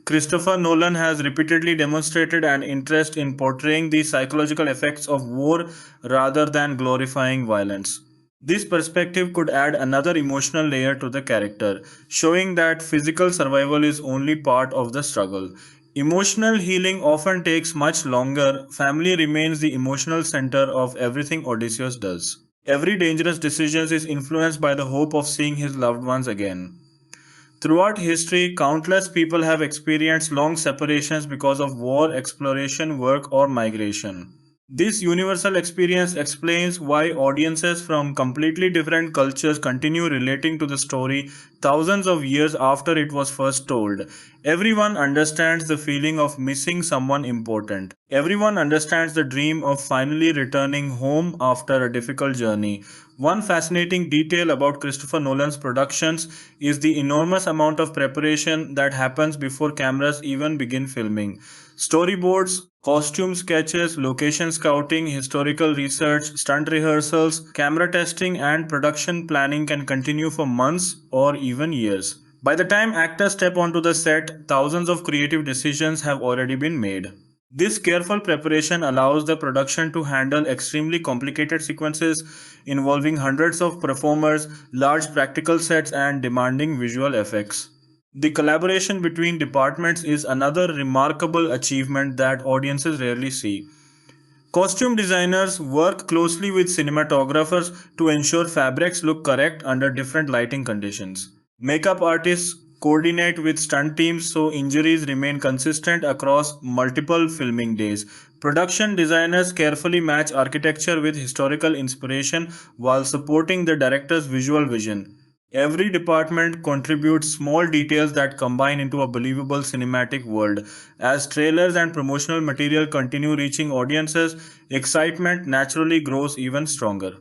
Christopher Nolan has repeatedly demonstrated an interest in portraying the psychological effects of war rather than glorifying violence. This perspective could add another emotional layer to the character, showing that physical survival is only part of the struggle. Emotional healing often takes much longer. Family remains the emotional center of everything Odysseus does. Every dangerous decision is influenced by the hope of seeing his loved ones again. Throughout history, countless people have experienced long separations because of war, exploration, work, or migration. This universal experience explains why audiences from completely different cultures continue relating to the story thousands of years after it was first told. Everyone understands the feeling of missing someone important. Everyone understands the dream of finally returning home after a difficult journey. One fascinating detail about Christopher Nolan's productions is the enormous amount of preparation that happens before cameras even begin filming. Storyboards, costume sketches, location scouting, historical research, stunt rehearsals, camera testing, and production planning can continue for months or even years. By the time actors step onto the set, thousands of creative decisions have already been made. This careful preparation allows the production to handle extremely complicated sequences involving hundreds of performers, large practical sets, and demanding visual effects. The collaboration between departments is another remarkable achievement that audiences rarely see. Costume designers work closely with cinematographers to ensure fabrics look correct under different lighting conditions. Makeup artists coordinate with stunt teams so injuries remain consistent across multiple filming days. Production designers carefully match architecture with historical inspiration while supporting the director's visual vision. Every department contributes small details that combine into a believable cinematic world. As trailers and promotional material continue reaching audiences, excitement naturally grows even stronger.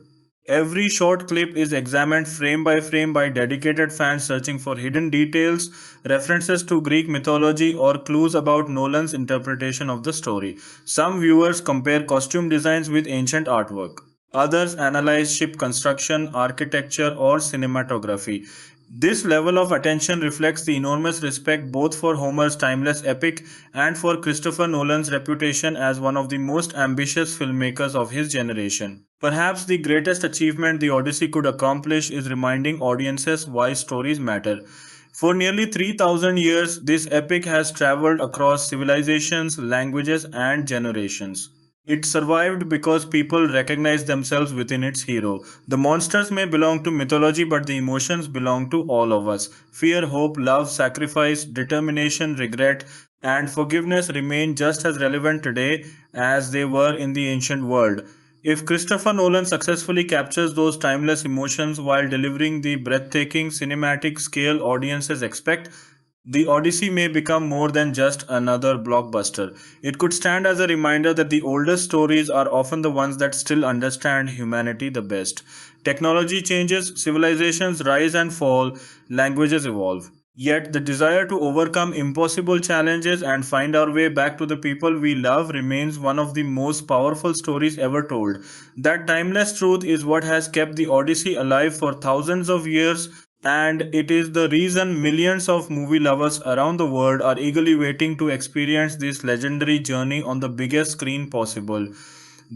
Every short clip is examined frame by dedicated fans searching for hidden details, references to Greek mythology, or clues about Nolan's interpretation of the story. Some viewers compare costume designs with ancient artwork. Others analyze ship construction, architecture, or cinematography. This level of attention reflects the enormous respect both for Homer's timeless epic and for Christopher Nolan's reputation as one of the most ambitious filmmakers of his generation. Perhaps the greatest achievement the Odyssey could accomplish is reminding audiences why stories matter. For nearly 3,000 years, this epic has traveled across civilizations, languages, and generations. It survived because people recognize themselves within its hero. The monsters may belong to mythology, but the emotions belong to all of us. Fear, hope, love, sacrifice, determination, regret, and forgiveness remain just as relevant today as they were in the ancient world. If Christopher Nolan successfully captures those timeless emotions while delivering the breathtaking cinematic scale audiences expect, the Odyssey may become more than just another blockbuster. It could stand as a reminder that the oldest stories are often the ones that still understand humanity the best. Technology changes, civilizations rise and fall, languages evolve. Yet the desire to overcome impossible challenges and find our way back to the people we love remains one of the most powerful stories ever told. That timeless truth is what has kept the Odyssey alive for thousands of years, and it is the reason millions of movie lovers around the world are eagerly waiting to experience this legendary journey on the biggest screen possible.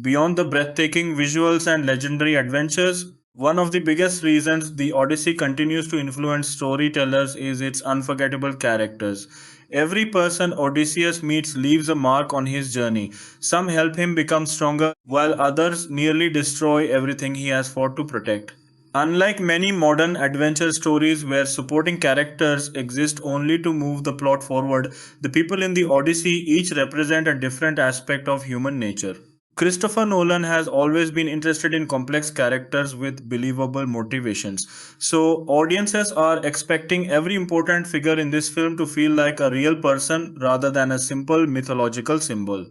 Beyond the breathtaking visuals and legendary adventures, one of the biggest reasons the Odyssey continues to influence storytellers is its unforgettable characters. Every person Odysseus meets leaves a mark on his journey. Some help him become stronger, while others nearly destroy everything he has fought to protect. Unlike many modern adventure stories where supporting characters exist only to move the plot forward, the people in the Odyssey each represent a different aspect of human nature. Christopher Nolan has always been interested in complex characters with believable motivations. So, audiences are expecting every important figure in this film to feel like a real person rather than a simple mythological symbol.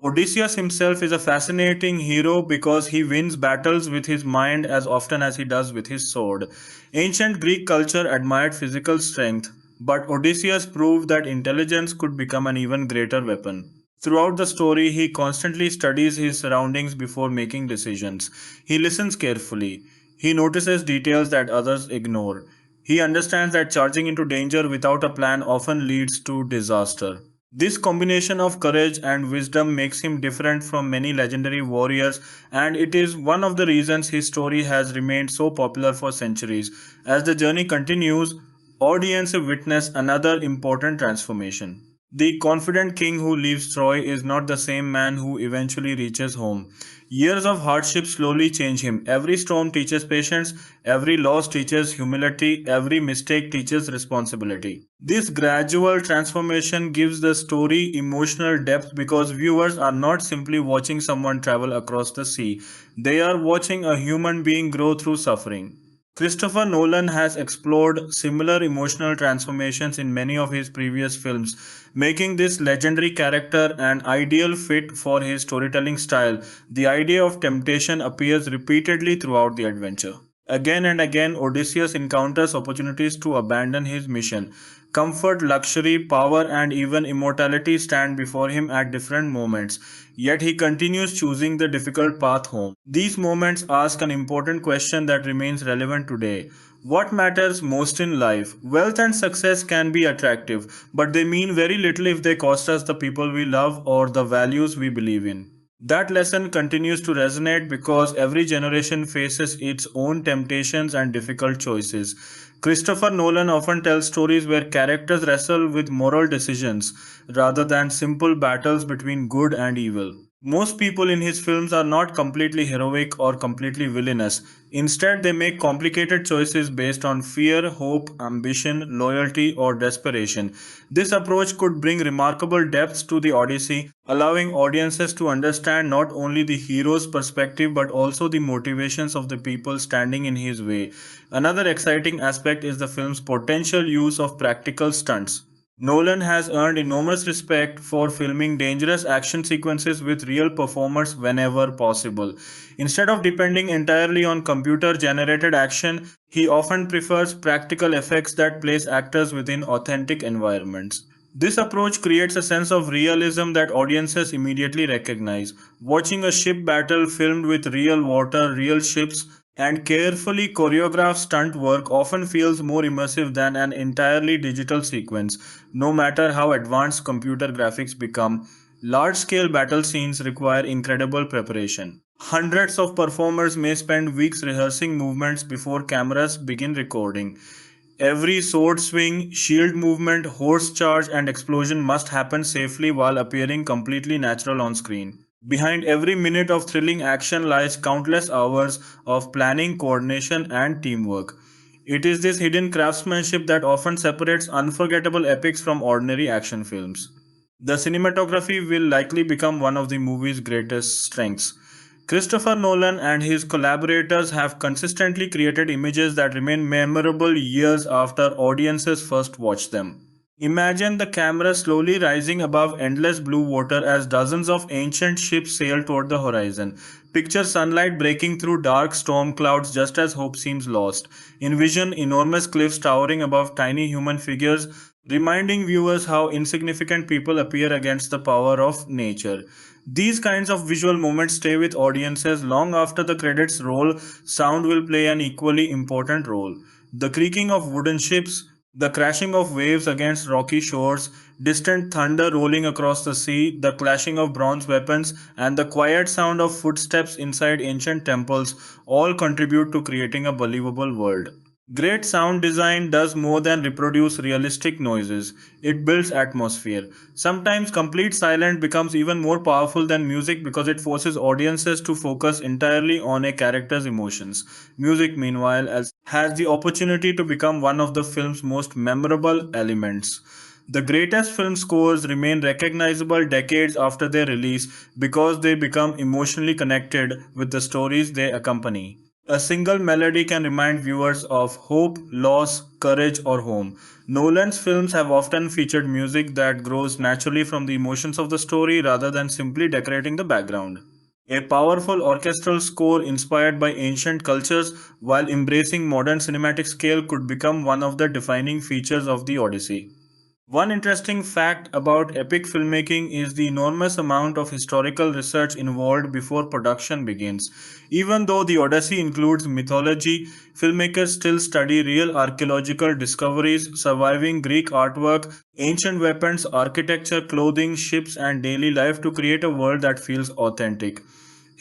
Odysseus himself is a fascinating hero because he wins battles with his mind as often as he does with his sword. Ancient Greek culture admired physical strength, but Odysseus proved that intelligence could become an even greater weapon. Throughout the story, he constantly studies his surroundings before making decisions. He listens carefully. He notices details that others ignore. He understands that charging into danger without a plan often leads to disaster. This combination of courage and wisdom makes him different from many legendary warriors, and it is one of the reasons his story has remained so popular for centuries. As the journey continues, audiences witness another important transformation. The confident king who leaves Troy is not the same man who eventually reaches home. Years of hardship slowly change him. Every storm teaches patience, every loss teaches humility, every mistake teaches responsibility. This gradual transformation gives the story emotional depth because viewers are not simply watching someone travel across the sea, they are watching a human being grow through suffering. Christopher Nolan has explored similar emotional transformations in many of his previous films, making this legendary character an ideal fit for his storytelling style. The idea of temptation appears repeatedly throughout the adventure. Again and again, Odysseus encounters opportunities to abandon his mission. Comfort, luxury, power, and even immortality stand before him at different moments, yet he continues choosing the difficult path home. These moments ask an important question that remains relevant today. What matters most in life? Wealth and success can be attractive, but they mean very little if they cost us the people we love or the values we believe in. That lesson continues to resonate because every generation faces its own temptations and difficult choices. Christopher Nolan often tells stories where characters wrestle with moral decisions rather than simple battles between good and evil. Most people in his films are not completely heroic or completely villainous. Instead, they make complicated choices based on fear, hope, ambition, loyalty, or desperation. This approach could bring remarkable depth to the Odyssey, allowing audiences to understand not only the hero's perspective but also the motivations of the people standing in his way. Another exciting aspect is the film's potential use of practical stunts. Nolan has earned enormous respect for filming dangerous action sequences with real performers whenever possible. Instead of depending entirely on computer generated action, he often prefers practical effects that place actors within authentic environments. This approach creates a sense of realism that audiences immediately recognize. Watching a ship battle filmed with real water, real ships, and carefully choreographed stunt work often feels more immersive than an entirely digital sequence. No matter how advanced computer graphics become, large scale battle scenes require incredible preparation. Hundreds of performers may spend weeks rehearsing movements before cameras begin recording. Every sword swing, shield movement, horse charge, and explosion must happen safely while appearing completely natural on screen. Behind every minute of thrilling action lies countless hours of planning, coordination, and teamwork. It is this hidden craftsmanship that often separates unforgettable epics from ordinary action films. The cinematography will likely become one of the movie's greatest strengths. Christopher Nolan and his collaborators have consistently created images that remain memorable years after audiences first watch them. Imagine the camera slowly rising above endless blue water as dozens of ancient ships sail toward the horizon. Picture sunlight breaking through dark storm clouds just as hope seems lost. Envision enormous cliffs towering above tiny human figures, reminding viewers how insignificant people appear against the power of nature. These kinds of visual moments stay with audiences long after the credits roll. Sound will play an equally important role. The creaking of wooden ships, the crashing of waves against rocky shores, distant thunder rolling across the sea, the clashing of bronze weapons, and the quiet sound of footsteps inside ancient temples all contribute to creating a believable world. Great sound design does more than reproduce realistic noises, it builds atmosphere. Sometimes complete silence becomes even more powerful than music because it forces audiences to focus entirely on a character's emotions. Music, meanwhile, has the opportunity to become one of the film's most memorable elements. The greatest film scores remain recognizable decades after their release because they become emotionally connected with the stories they accompany. A single melody can remind viewers of hope, loss, courage, or home. Nolan's films have often featured music that grows naturally from the emotions of the story rather than simply decorating the background. A powerful orchestral score inspired by ancient cultures while embracing modern cinematic scale could become one of the defining features of the Odyssey. One interesting fact about epic filmmaking is the enormous amount of historical research involved before production begins. Even though the Odyssey includes mythology, filmmakers still study real archaeological discoveries, surviving Greek artwork, ancient weapons, architecture, clothing, ships, and daily life to create a world that feels authentic.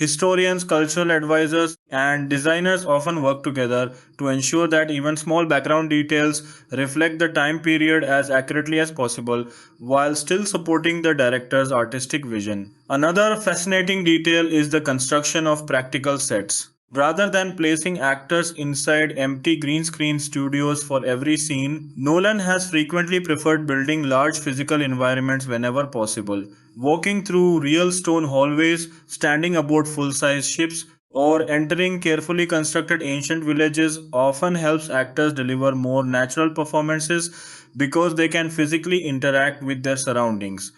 Historians, cultural advisors, and designers often work together to ensure that even small background details reflect the time period as accurately as possible while still supporting the director's artistic vision. Another fascinating detail is the construction of practical sets. Rather than placing actors inside empty green screen studios for every scene, Nolan has frequently preferred building large physical environments whenever possible. Walking through real stone hallways, standing aboard full size ships, or entering carefully constructed ancient villages often helps actors deliver more natural performances because they can physically interact with their surroundings.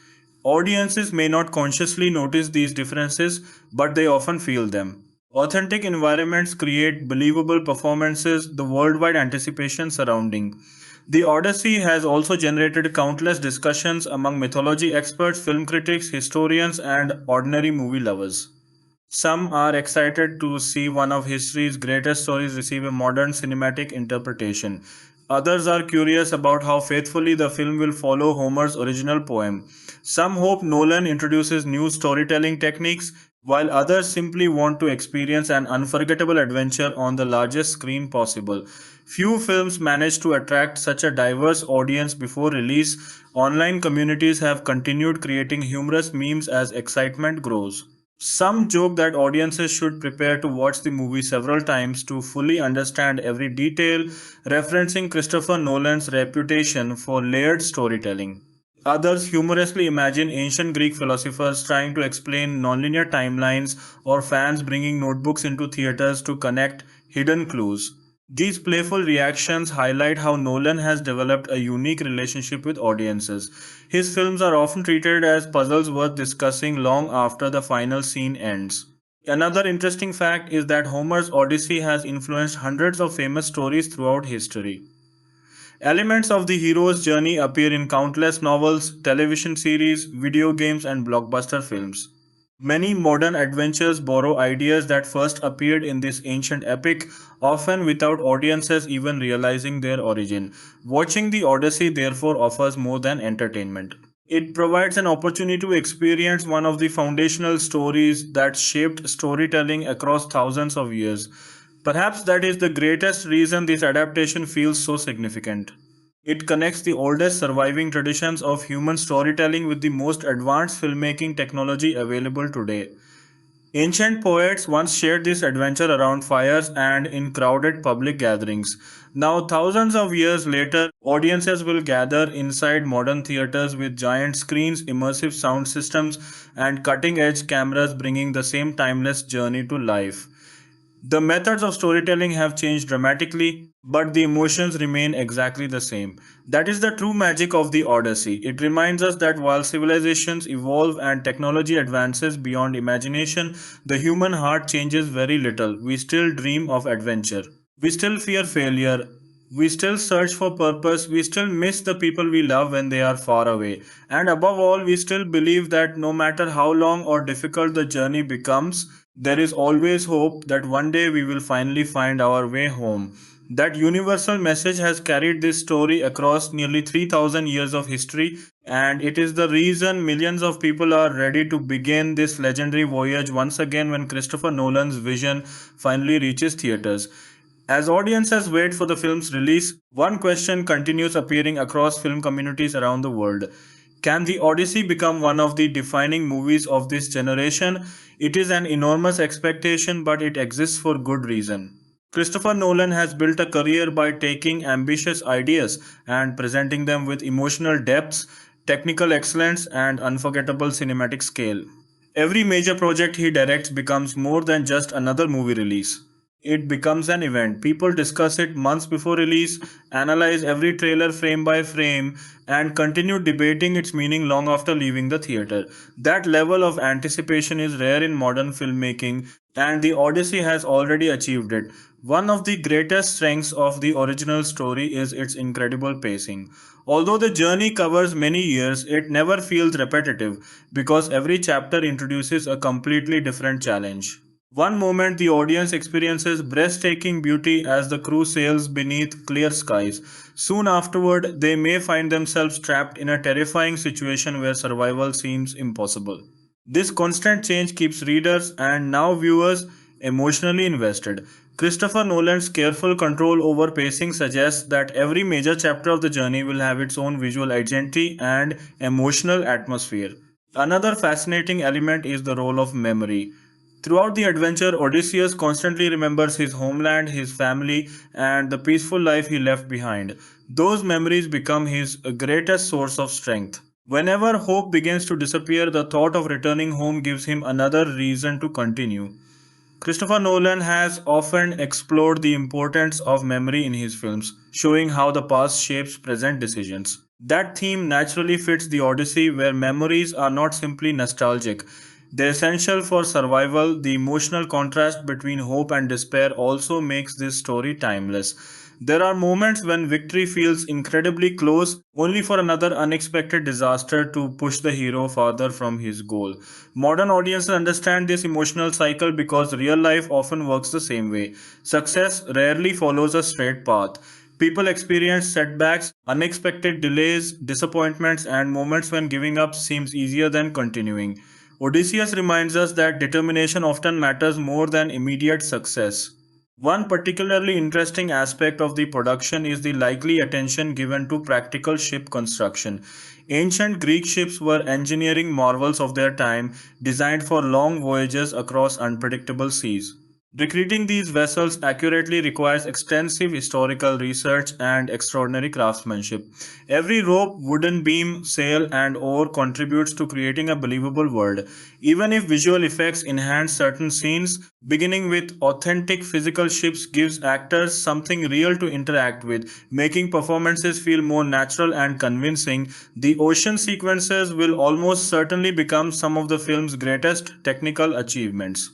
Audiences may not consciously notice these differences, but they often feel them. Authentic environments create believable performances, the worldwide anticipation surrounding. The Odyssey has also generated countless discussions among mythology experts, film critics, historians, and ordinary movie lovers. Some are excited to see one of history's greatest stories receive a modern cinematic interpretation. Others are curious about how faithfully the film will follow Homer's original poem. Some hope Nolan introduces new storytelling techniques, while others simply want to experience an unforgettable adventure on the largest screen possible. Few films manage to attract such a diverse audience before release. Online communities have continued creating humorous memes as excitement grows. Some joke that audiences should prepare to watch the movie several times to fully understand every detail, referencing Christopher Nolan's reputation for layered storytelling. Others humorously imagine ancient Greek philosophers trying to explain nonlinear timelines or fans bringing notebooks into theaters to connect hidden clues. These playful reactions highlight how Nolan has developed a unique relationship with audiences. His films are often treated as puzzles worth discussing long after the final scene ends. Another interesting fact is that Homer's Odyssey has influenced hundreds of famous stories throughout history. Elements of the hero's journey appear in countless novels, television series, video games, and blockbuster films. Many modern adventures borrow ideas that first appeared in this ancient epic, often without audiences even realizing their origin. Watching the Odyssey therefore offers more than entertainment. It provides an opportunity to experience one of the foundational stories that shaped storytelling across thousands of years. Perhaps that is the greatest reason this adaptation feels so significant. It connects the oldest surviving traditions of human storytelling with the most advanced filmmaking technology available today. Ancient poets once shared this adventure around fires and in crowded public gatherings. Now, thousands of years later, audiences will gather inside modern theaters with giant screens, immersive sound systems, and cutting edge cameras bringing the same timeless journey to life. The methods of storytelling have changed dramatically, but the emotions remain exactly the same. That is the true magic of the Odyssey. It reminds us that while civilizations evolve and technology advances beyond imagination, the human heart changes very little. We still dream of adventure. We still fear failure. We still search for purpose. We still miss the people we love when they are far away. And above all, we still believe that no matter how long or difficult the journey becomes, there is always hope that one day we will finally find our way home. That universal message has carried this story across nearly 3,000 years of history, and it is the reason millions of people are ready to begin this legendary voyage once again when Christopher Nolan's vision finally reaches theaters. As audiences wait for the film's release, one question continues appearing across film communities around the world. Can the Odyssey become one of the defining movies of this generation? It is an enormous expectation, but it exists for good reason. Christopher Nolan has built a career by taking ambitious ideas and presenting them with emotional depths, technical excellence, and unforgettable cinematic scale. Every major project he directs becomes more than just another movie release. It becomes an event. People discuss it months before release, analyze every trailer frame by frame, and continue debating its meaning long after leaving the theater. That level of anticipation is rare in modern filmmaking, and the Odyssey has already achieved it. One of the greatest strengths of the original story is its incredible pacing. Although the journey covers many years, it never feels repetitive because every chapter introduces a completely different challenge. One moment the audience experiences breathtaking beauty as the crew sails beneath clear skies. Soon afterward, they may find themselves trapped in a terrifying situation where survival seems impossible. This constant change keeps readers and now viewers emotionally invested. Christopher Nolan's careful control over pacing suggests that every major chapter of the journey will have its own visual identity and emotional atmosphere. Another fascinating element is the role of memory. Throughout the adventure, Odysseus constantly remembers his homeland, his family, and the peaceful life he left behind. Those memories become his greatest source of strength. Whenever hope begins to disappear, the thought of returning home gives him another reason to continue. Christopher Nolan has often explored the importance of memory in his films, showing how the past shapes present decisions. That theme naturally fits the Odyssey, where memories are not simply nostalgic. They're essential for survival. The emotional contrast between hope and despair also makes this story timeless. There are moments when victory feels incredibly close, only for another unexpected disaster to push the hero farther from his goal. Modern audiences understand this emotional cycle because real life often works the same way. Success rarely follows a straight path. People experience setbacks, unexpected delays, disappointments, and moments when giving up seems easier than continuing. Odysseus reminds us that determination often matters more than immediate success. One particularly interesting aspect of the production is the likely attention given to practical ship construction. Ancient Greek ships were engineering marvels of their time, designed for long voyages across unpredictable seas. Recreating these vessels accurately requires extensive historical research and extraordinary craftsmanship. Every rope, wooden beam, sail, and oar contributes to creating a believable world. Even if visual effects enhance certain scenes, beginning with authentic physical ships gives actors something real to interact with, making performances feel more natural and convincing. The ocean sequences will almost certainly become some of the film's greatest technical achievements.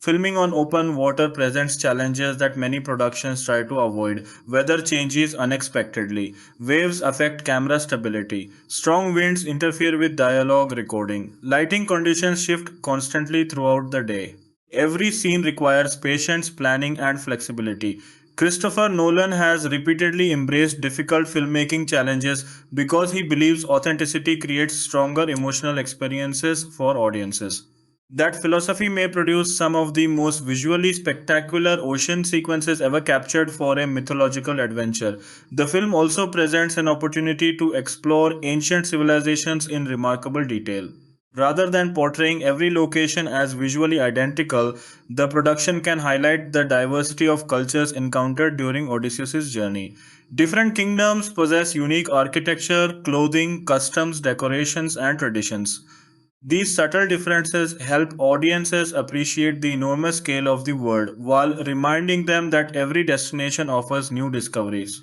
Filming on open water presents challenges that many productions try to avoid. Weather changes unexpectedly. Waves affect camera stability. Strong winds interfere with dialogue recording. Lighting conditions shift constantly throughout the day. Every scene requires patience, planning, and flexibility. Christopher Nolan has repeatedly embraced difficult filmmaking challenges because he believes authenticity creates stronger emotional experiences for audiences. That philosophy may produce some of the most visually spectacular ocean sequences ever captured for a mythological adventure. The film also presents an opportunity to explore ancient civilizations in remarkable detail. Rather than portraying every location as visually identical, the production can highlight the diversity of cultures encountered during Odysseus' journey. Different kingdoms possess unique architecture, clothing, customs, decorations, and traditions. These subtle differences help audiences appreciate the enormous scale of the world while reminding them that every destination offers new discoveries.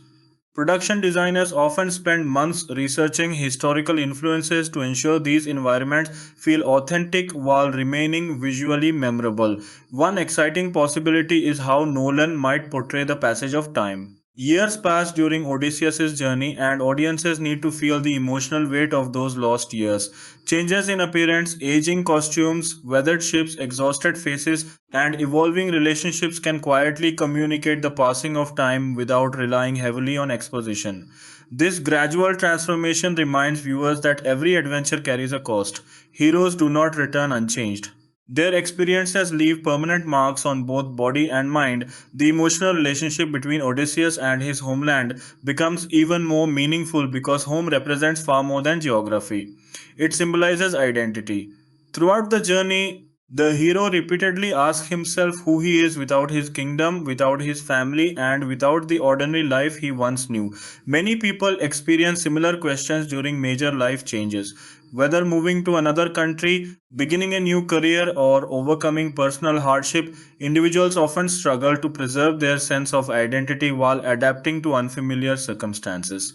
Production designers often spend months researching historical influences to ensure these environments feel authentic while remaining visually memorable. One exciting possibility is how Nolan might portray the passage of time. Years pass during Odysseus' journey, and audiences need to feel the emotional weight of those lost years. Changes in appearance, aging costumes, weathered ships, exhausted faces, and evolving relationships can quietly communicate the passing of time without relying heavily on exposition. This gradual transformation reminds viewers that every adventure carries a cost. Heroes do not return unchanged. Their experiences leave permanent marks on both body and mind. The emotional relationship between Odysseus and his homeland becomes even more meaningful because home represents far more than geography. It symbolizes identity. Throughout the journey, the hero repeatedly asks himself who he is without his kingdom, without his family, and without the ordinary life he once knew. Many people experience similar questions during major life changes. Whether moving to another country, beginning a new career, or overcoming personal hardship, individuals often struggle to preserve their sense of identity while adapting to unfamiliar circumstances.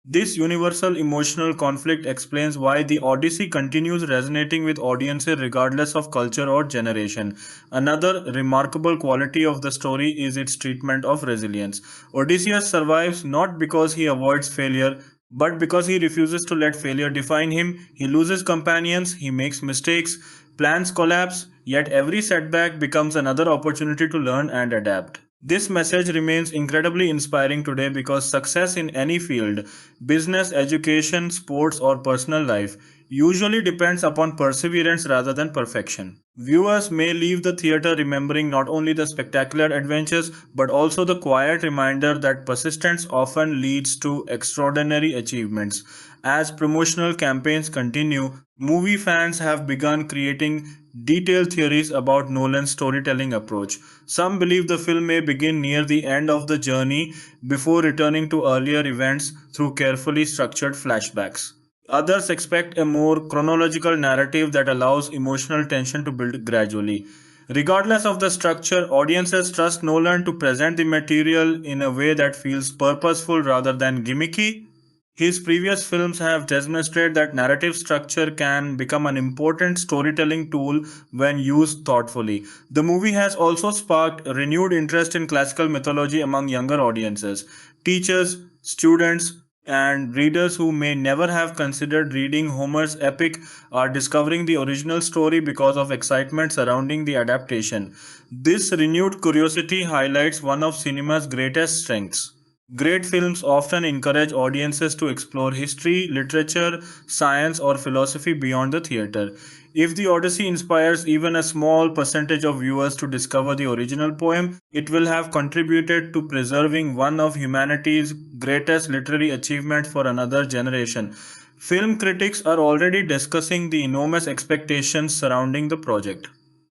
This universal emotional conflict explains why the Odyssey continues resonating with audiences regardless of culture or generation. Another remarkable quality of the story is its treatment of resilience. Odysseus survives not because he avoids failure, but because he refuses to let failure define him. He loses companions, he makes mistakes, plans collapse, yet every setback becomes another opportunity to learn and adapt. This message remains incredibly inspiring today because success in any field, business, education, sports, or personal life, usually depends upon perseverance rather than perfection. Viewers may leave the theater remembering not only the spectacular adventures but also the quiet reminder that persistence often leads to extraordinary achievements. As promotional campaigns continue, movie fans have begun creating detailed theories about Nolan's storytelling approach. Some believe the film may begin near the end of the journey before returning to earlier events through carefully structured flashbacks. Others expect a more chronological narrative that allows emotional tension to build gradually. Regardless of the structure, audiences trust Nolan to present the material in a way that feels purposeful rather than gimmicky. His previous films have demonstrated that narrative structure can become an important storytelling tool when used thoughtfully. The movie has also sparked renewed interest in classical mythology among younger audiences. Teachers, students, and readers who may never have considered reading Homer's epic are discovering the original story because of excitement surrounding the adaptation. This renewed curiosity highlights one of cinema's greatest strengths. Great films often encourage audiences to explore history, literature, science, or philosophy beyond the theater. If the Odyssey inspires even a small percentage of viewers to discover the original poem, it will have contributed to preserving one of humanity's greatest literary achievements for another generation. Film critics are already discussing the enormous expectations surrounding the project.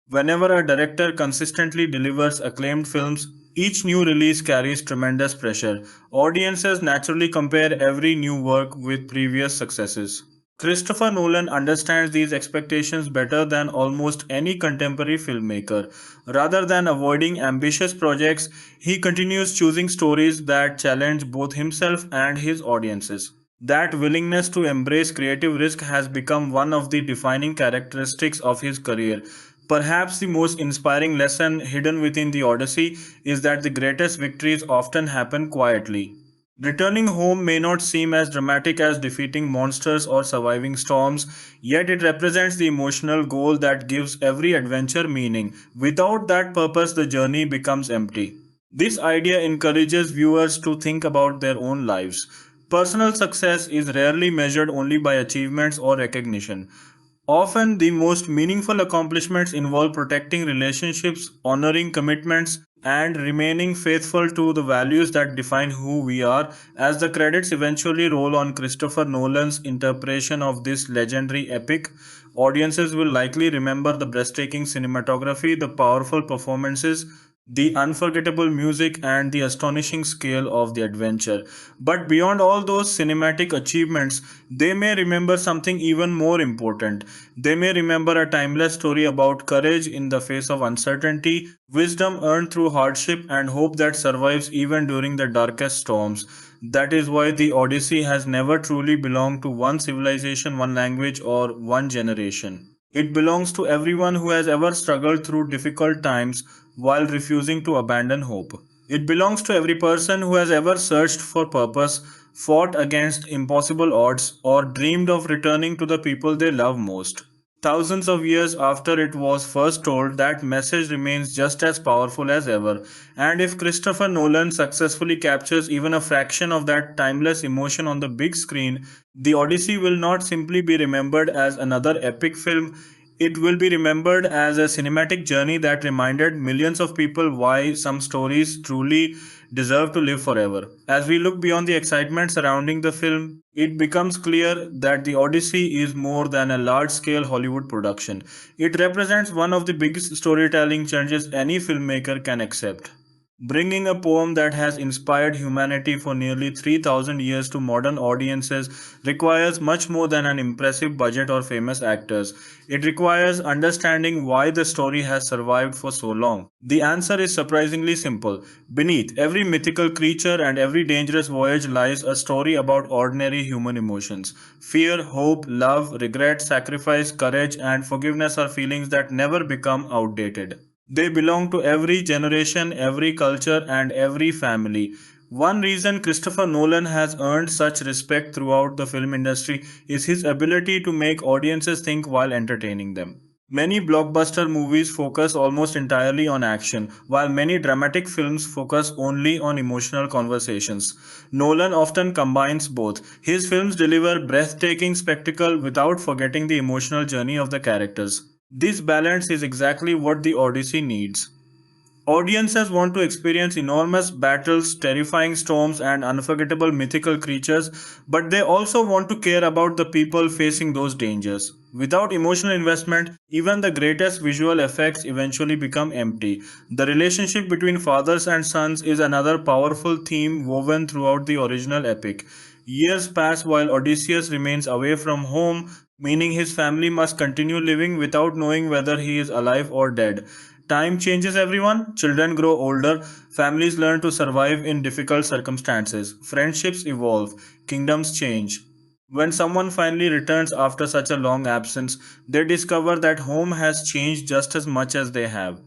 Whenever a director consistently delivers acclaimed films, each new release carries tremendous pressure. Audiences naturally compare every new work with previous successes. Christopher Nolan understands these expectations better than almost any contemporary filmmaker. Rather than avoiding ambitious projects, he continues choosing stories that challenge both himself and his audiences. That willingness to embrace creative risk has become one of the defining characteristics of his career. Perhaps the most inspiring lesson hidden within the Odyssey is that the greatest victories often happen quietly. Returning home may not seem as dramatic as defeating monsters or surviving storms, yet it represents the emotional goal that gives every adventure meaning. Without that purpose, the journey becomes empty. This idea encourages viewers to think about their own lives. Personal success is rarely measured only by achievements or recognition. Often, the most meaningful accomplishments involve protecting relationships, honoring commitments, and remaining faithful to the values that define who we are. As the credits eventually roll on Christopher Nolan's interpretation of this legendary epic, audiences will likely remember the breathtaking cinematography, the powerful performances, the unforgettable music, and the astonishing scale of the adventure. But beyond all those cinematic achievements, they may remember something even more important. They may remember a timeless story about courage in the face of uncertainty, wisdom earned through hardship, and hope that survives even during the darkest storms. That is why the Odyssey has never truly belonged to one civilization, one language, or one generation. It belongs to everyone who has ever struggled through difficult times while refusing to abandon hope. It belongs to every person who has ever searched for purpose, fought against impossible odds, or dreamed of returning to the people they love most. Thousands of years after it was first told, that message remains just as powerful as ever. And if Christopher Nolan successfully captures even a fraction of that timeless emotion on the big screen, The Odyssey will not simply be remembered as another epic film. It will be remembered as a cinematic journey that reminded millions of people why some stories truly deserve to live forever. As we look beyond the excitement surrounding the film, it becomes clear that The Odyssey is more than a large scale Hollywood production. It represents one of the biggest storytelling challenges any filmmaker can accept. Bringing a poem that has inspired humanity for nearly 3,000 years to modern audiences requires much more than an impressive budget or famous actors. It requires understanding why the story has survived for so long. The answer is surprisingly simple. Beneath every mythical creature and every dangerous voyage lies a story about ordinary human emotions. Fear, hope, love, regret, sacrifice, courage, and forgiveness are feelings that never become outdated. They belong to every generation, every culture, and every family. One reason Christopher Nolan has earned such respect throughout the film industry is his ability to make audiences think while entertaining them. Many blockbuster movies focus almost entirely on action, while many dramatic films focus only on emotional conversations. Nolan often combines both. His films deliver breathtaking spectacle without forgetting the emotional journey of the characters. This balance is exactly what the Odyssey needs. Audiences want to experience enormous battles, terrifying storms, and unforgettable mythical creatures, but they also want to care about the people facing those dangers. Without emotional investment, even the greatest visual effects eventually become empty. The relationship between fathers and sons is another powerful theme woven throughout the original epic. Years pass while Odysseus remains away from home, meaning his family must continue living without knowing whether he is alive or dead. Time changes everyone. Children grow older. Families learn to survive in difficult circumstances. Friendships evolve. Kingdoms change. When someone finally returns after such a long absence, they discover that home has changed just as much as they have.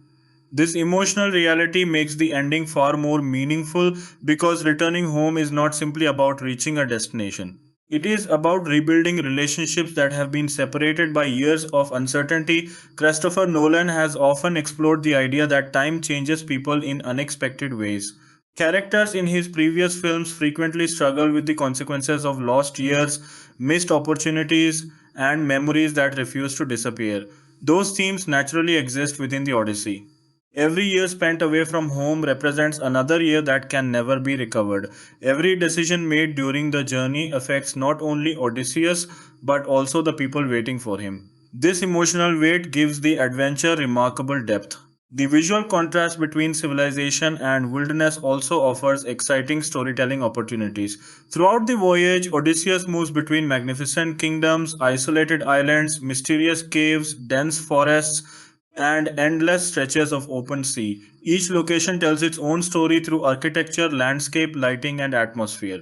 This emotional reality makes the ending far more meaningful because returning home is not simply about reaching a destination. It is about rebuilding relationships that have been separated by years of uncertainty. Christopher Nolan has often explored the idea that time changes people in unexpected ways. Characters in his previous films frequently struggle with the consequences of lost years, missed opportunities, and memories that refuse to disappear. Those themes naturally exist within the Odyssey. Every year spent away from home represents another year that can never be recovered. Every decision made during the journey affects not only Odysseus but also the people waiting for him. This emotional weight gives the adventure remarkable depth. The visual contrast between civilization and wilderness also offers exciting storytelling opportunities. Throughout the voyage, Odysseus moves between magnificent kingdoms, isolated islands, mysterious caves, dense forests, and endless stretches of open sea. Each location tells its own story through architecture, landscape, lighting, and atmosphere.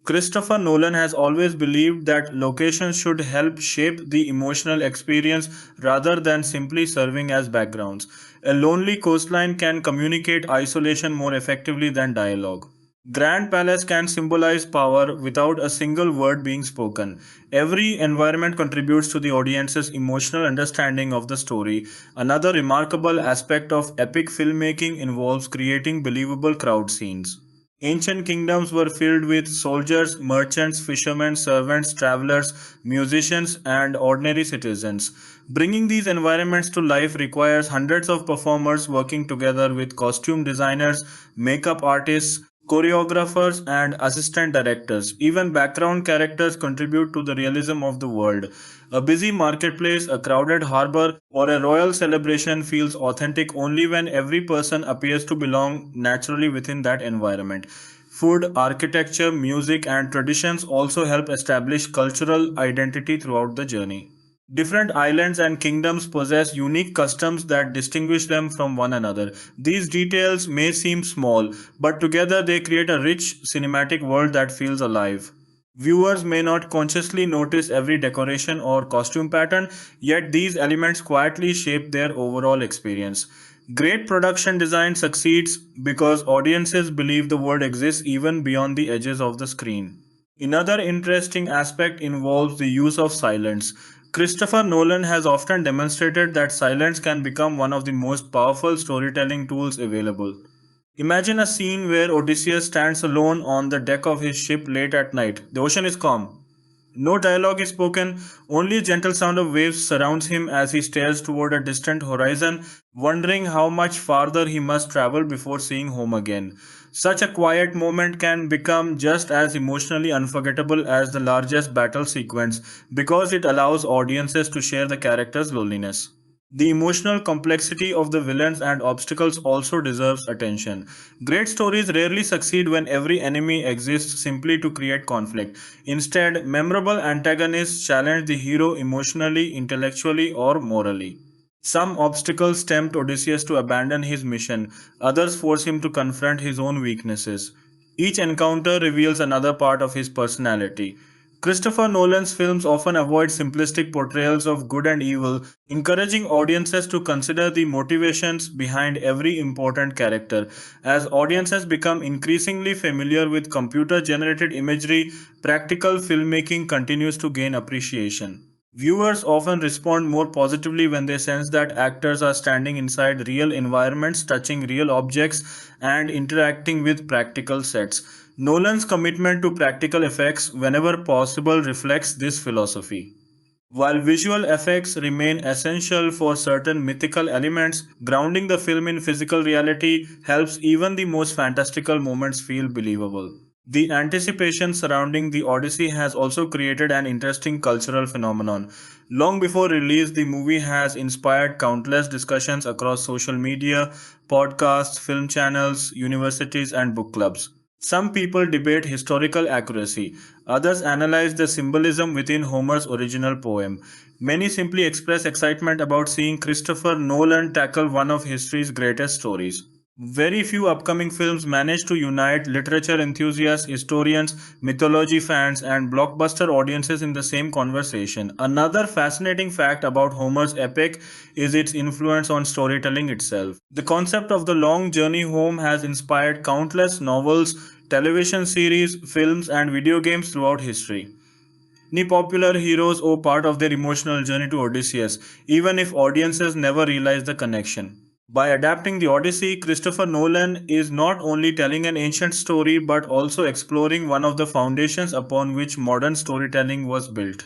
Christopher Nolan has always believed that locations should help shape the emotional experience rather than simply serving as backgrounds. A lonely coastline can communicate isolation more effectively than dialogue. Grand Palace can symbolize power without a single word being spoken. Every environment contributes to the audience's emotional understanding of the story. Another remarkable aspect of epic filmmaking involves creating believable crowd scenes. Ancient kingdoms were filled with soldiers, merchants, fishermen, servants, travelers, musicians, and ordinary citizens. Bringing these environments to life requires hundreds of performers working together with costume designers, makeup artists, choreographers, and assistant directors. Even background characters contribute to the realism of the world. A busy marketplace, a crowded harbor, or a royal celebration feels authentic only when every person appears to belong naturally within that environment. Food, architecture, music, and traditions also help establish cultural identity throughout the journey. Different islands and kingdoms possess unique customs that distinguish them from one another. These details may seem small, but together they create a rich cinematic world that feels alive. Viewers may not consciously notice every decoration or costume pattern, yet these elements quietly shape their overall experience. Great production design succeeds because audiences believe the world exists even beyond the edges of the screen. Another interesting aspect involves the use of silence. Christopher Nolan has often demonstrated that silence can become one of the most powerful storytelling tools available. Imagine a scene where Odysseus stands alone on the deck of his ship late at night. The ocean is calm. No dialogue is spoken, only a gentle sound of waves surrounds him as he stares toward a distant horizon, wondering how much farther he must travel before seeing home again. Such a quiet moment can become just as emotionally unforgettable as the largest battle sequence because it allows audiences to share the character's loneliness. The emotional complexity of the villains and obstacles also deserves attention. Great stories rarely succeed when every enemy exists simply to create conflict. Instead, memorable antagonists challenge the hero emotionally, intellectually, or morally. Some obstacles tempt Odysseus to abandon his mission, others force him to confront his own weaknesses. Each encounter reveals another part of his personality. Christopher Nolan's films often avoid simplistic portrayals of good and evil, encouraging audiences to consider the motivations behind every important character. As audiences become increasingly familiar with computer generated imagery, practical filmmaking continues to gain appreciation. Viewers often respond more positively when they sense that actors are standing inside real environments, touching real objects, and interacting with practical sets. Nolan's commitment to practical effects, whenever possible, reflects this philosophy. While visual effects remain essential for certain mythical elements, grounding the film in physical reality helps even the most fantastical moments feel believable. The anticipation surrounding the Odyssey has also created an interesting cultural phenomenon. Long before release, the movie has inspired countless discussions across social media, podcasts, film channels, universities, and book clubs. Some people debate historical accuracy, others analyze the symbolism within Homer's original poem. Many simply express excitement about seeing Christopher Nolan tackle one of history's greatest stories. Very few upcoming films manage to unite literature enthusiasts, historians, mythology fans, and blockbuster audiences in the same conversation. Another fascinating fact about Homer's epic is its influence on storytelling itself. The concept of the long journey home has inspired countless novels, television series, films, and video games throughout history. Many popular heroes owe part of their emotional journey to Odysseus, even if audiences never realize the connection. By adapting the Odyssey, Christopher Nolan is not only telling an ancient story but also exploring one of the foundations upon which modern storytelling was built.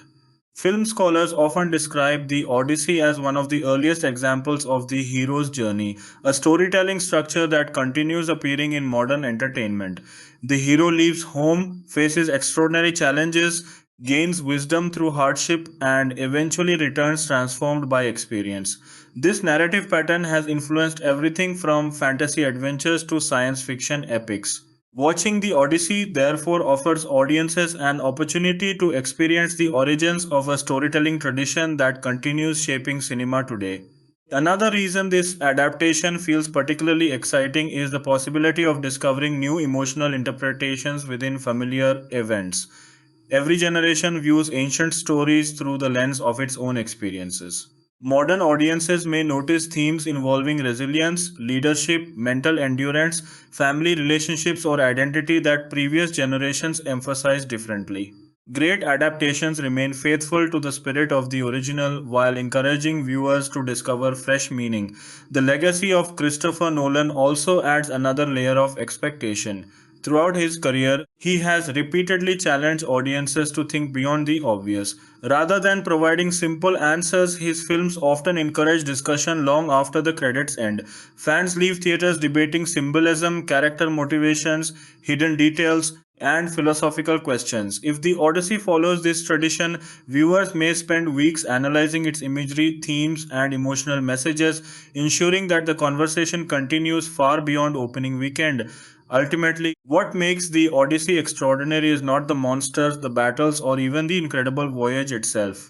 Film scholars often describe the Odyssey as one of the earliest examples of the hero's journey, a storytelling structure that continues appearing in modern entertainment. The hero leaves home, faces extraordinary challenges, gains wisdom through hardship, and eventually returns transformed by experience. This narrative pattern has influenced everything from fantasy adventures to science fiction epics. Watching the Odyssey therefore offers audiences an opportunity to experience the origins of a storytelling tradition that continues shaping cinema today. Another reason this adaptation feels particularly exciting is the possibility of discovering new emotional interpretations within familiar events. Every generation views ancient stories through the lens of its own experiences. Modern audiences may notice themes involving resilience, leadership, mental endurance, family relationships, or identity that previous generations emphasized differently. Great adaptations remain faithful to the spirit of the original while encouraging viewers to discover fresh meaning. The legacy of Christopher Nolan also adds another layer of expectation. Throughout his career, he has repeatedly challenged audiences to think beyond the obvious. Rather than providing simple answers, his films often encourage discussion long after the credits end. Fans leave theaters debating symbolism, character motivations, hidden details, and philosophical questions. If the Odyssey follows this tradition, viewers may spend weeks analyzing its imagery, themes, and emotional messages, ensuring that the conversation continues far beyond opening weekend. Ultimately, what makes the Odyssey extraordinary is not the monsters, the battles, or even the incredible voyage itself.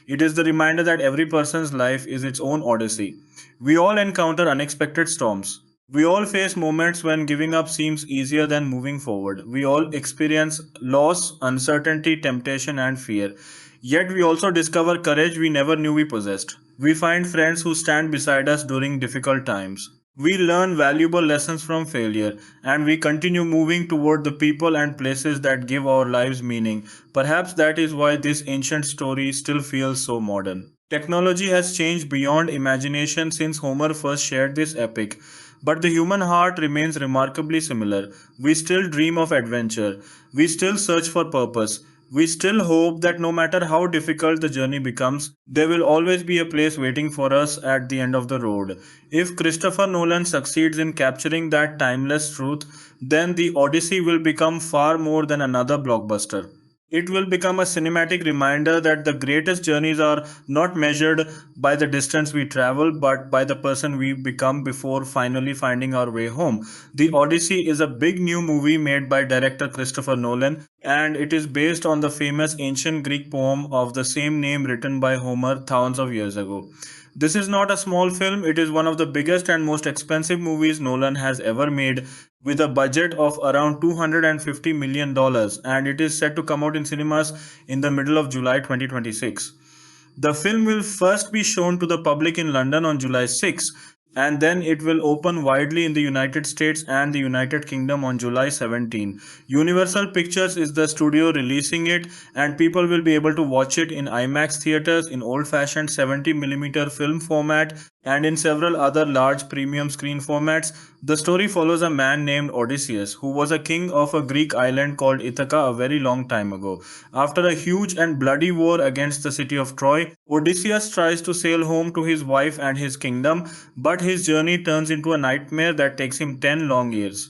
It is the reminder that every person's life is its own Odyssey. We all encounter unexpected storms. We all face moments when giving up seems easier than moving forward. We all experience loss, uncertainty, temptation, and fear. Yet we also discover courage we never knew we possessed. We find friends who stand beside us during difficult times. We learn valuable lessons from failure, and we continue moving toward the people and places that give our lives meaning. Perhaps that is why this ancient story still feels so modern. Technology has changed beyond imagination since Homer first shared this epic. But the human heart remains remarkably similar. We still dream of adventure. We still search for purpose. We still hope that no matter how difficult the journey becomes, there will always be a place waiting for us at the end of the road. If Christopher Nolan succeeds in capturing that timeless truth, then the Odyssey will become far more than another blockbuster. It will become a cinematic reminder that the greatest journeys are not measured by the distance we travel, but by the person we become before finally finding our way home. The Odyssey is a big new movie made by director Christopher Nolan, and it is based on the famous ancient Greek poem of the same name written by Homer thousands of years ago. This is not a small film, it is one of the biggest and most expensive movies Nolan has ever made, with a budget of around $250 million, and it is set to come out in cinemas in the middle of July 2026. The film will first be shown to the public in London on July 6. and then it will open widely in the United States and the United Kingdom on July 17. Universal Pictures is the studio releasing it, and people will be able to watch it in IMAX theaters, in old-fashioned 70 mm film format, and in several other large premium screen formats. The story follows a man named Odysseus, who was a king of a Greek island called Ithaca a very long time ago. After a huge and bloody war against the city of Troy, Odysseus tries to sail home to his wife and his kingdom, but his journey turns into a nightmare that takes him 10 long years.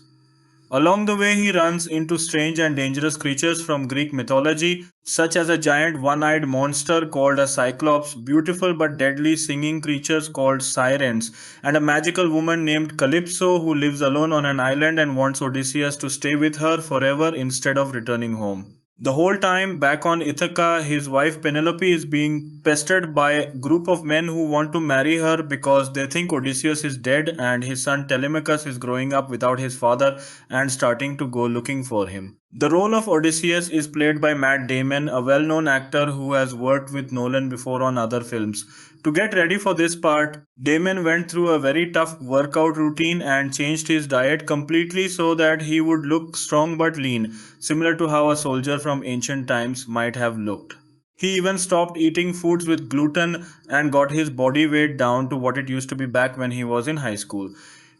Along the way, he runs into strange and dangerous creatures from Greek mythology, such as a giant one eyed monster called a cyclops, beautiful but deadly singing creatures called sirens, and a magical woman named Calypso who lives alone on an island and wants Odysseus to stay with her forever instead of returning home. The whole time back on Ithaca, his wife Penelope is being pestered by a group of men who want to marry her because they think Odysseus is dead and his son Telemachus is growing up without his father and starting to go looking for him. The role of Odysseus is played by Matt Damon, a well known actor who has worked with Nolan before on other films. To get ready for this part, Damon went through a very tough workout routine and changed his diet completely so that he would look strong but lean, similar to how a soldier from ancient times might have looked. He even stopped eating foods with gluten and got his body weight down to what it used to be back when he was in high school.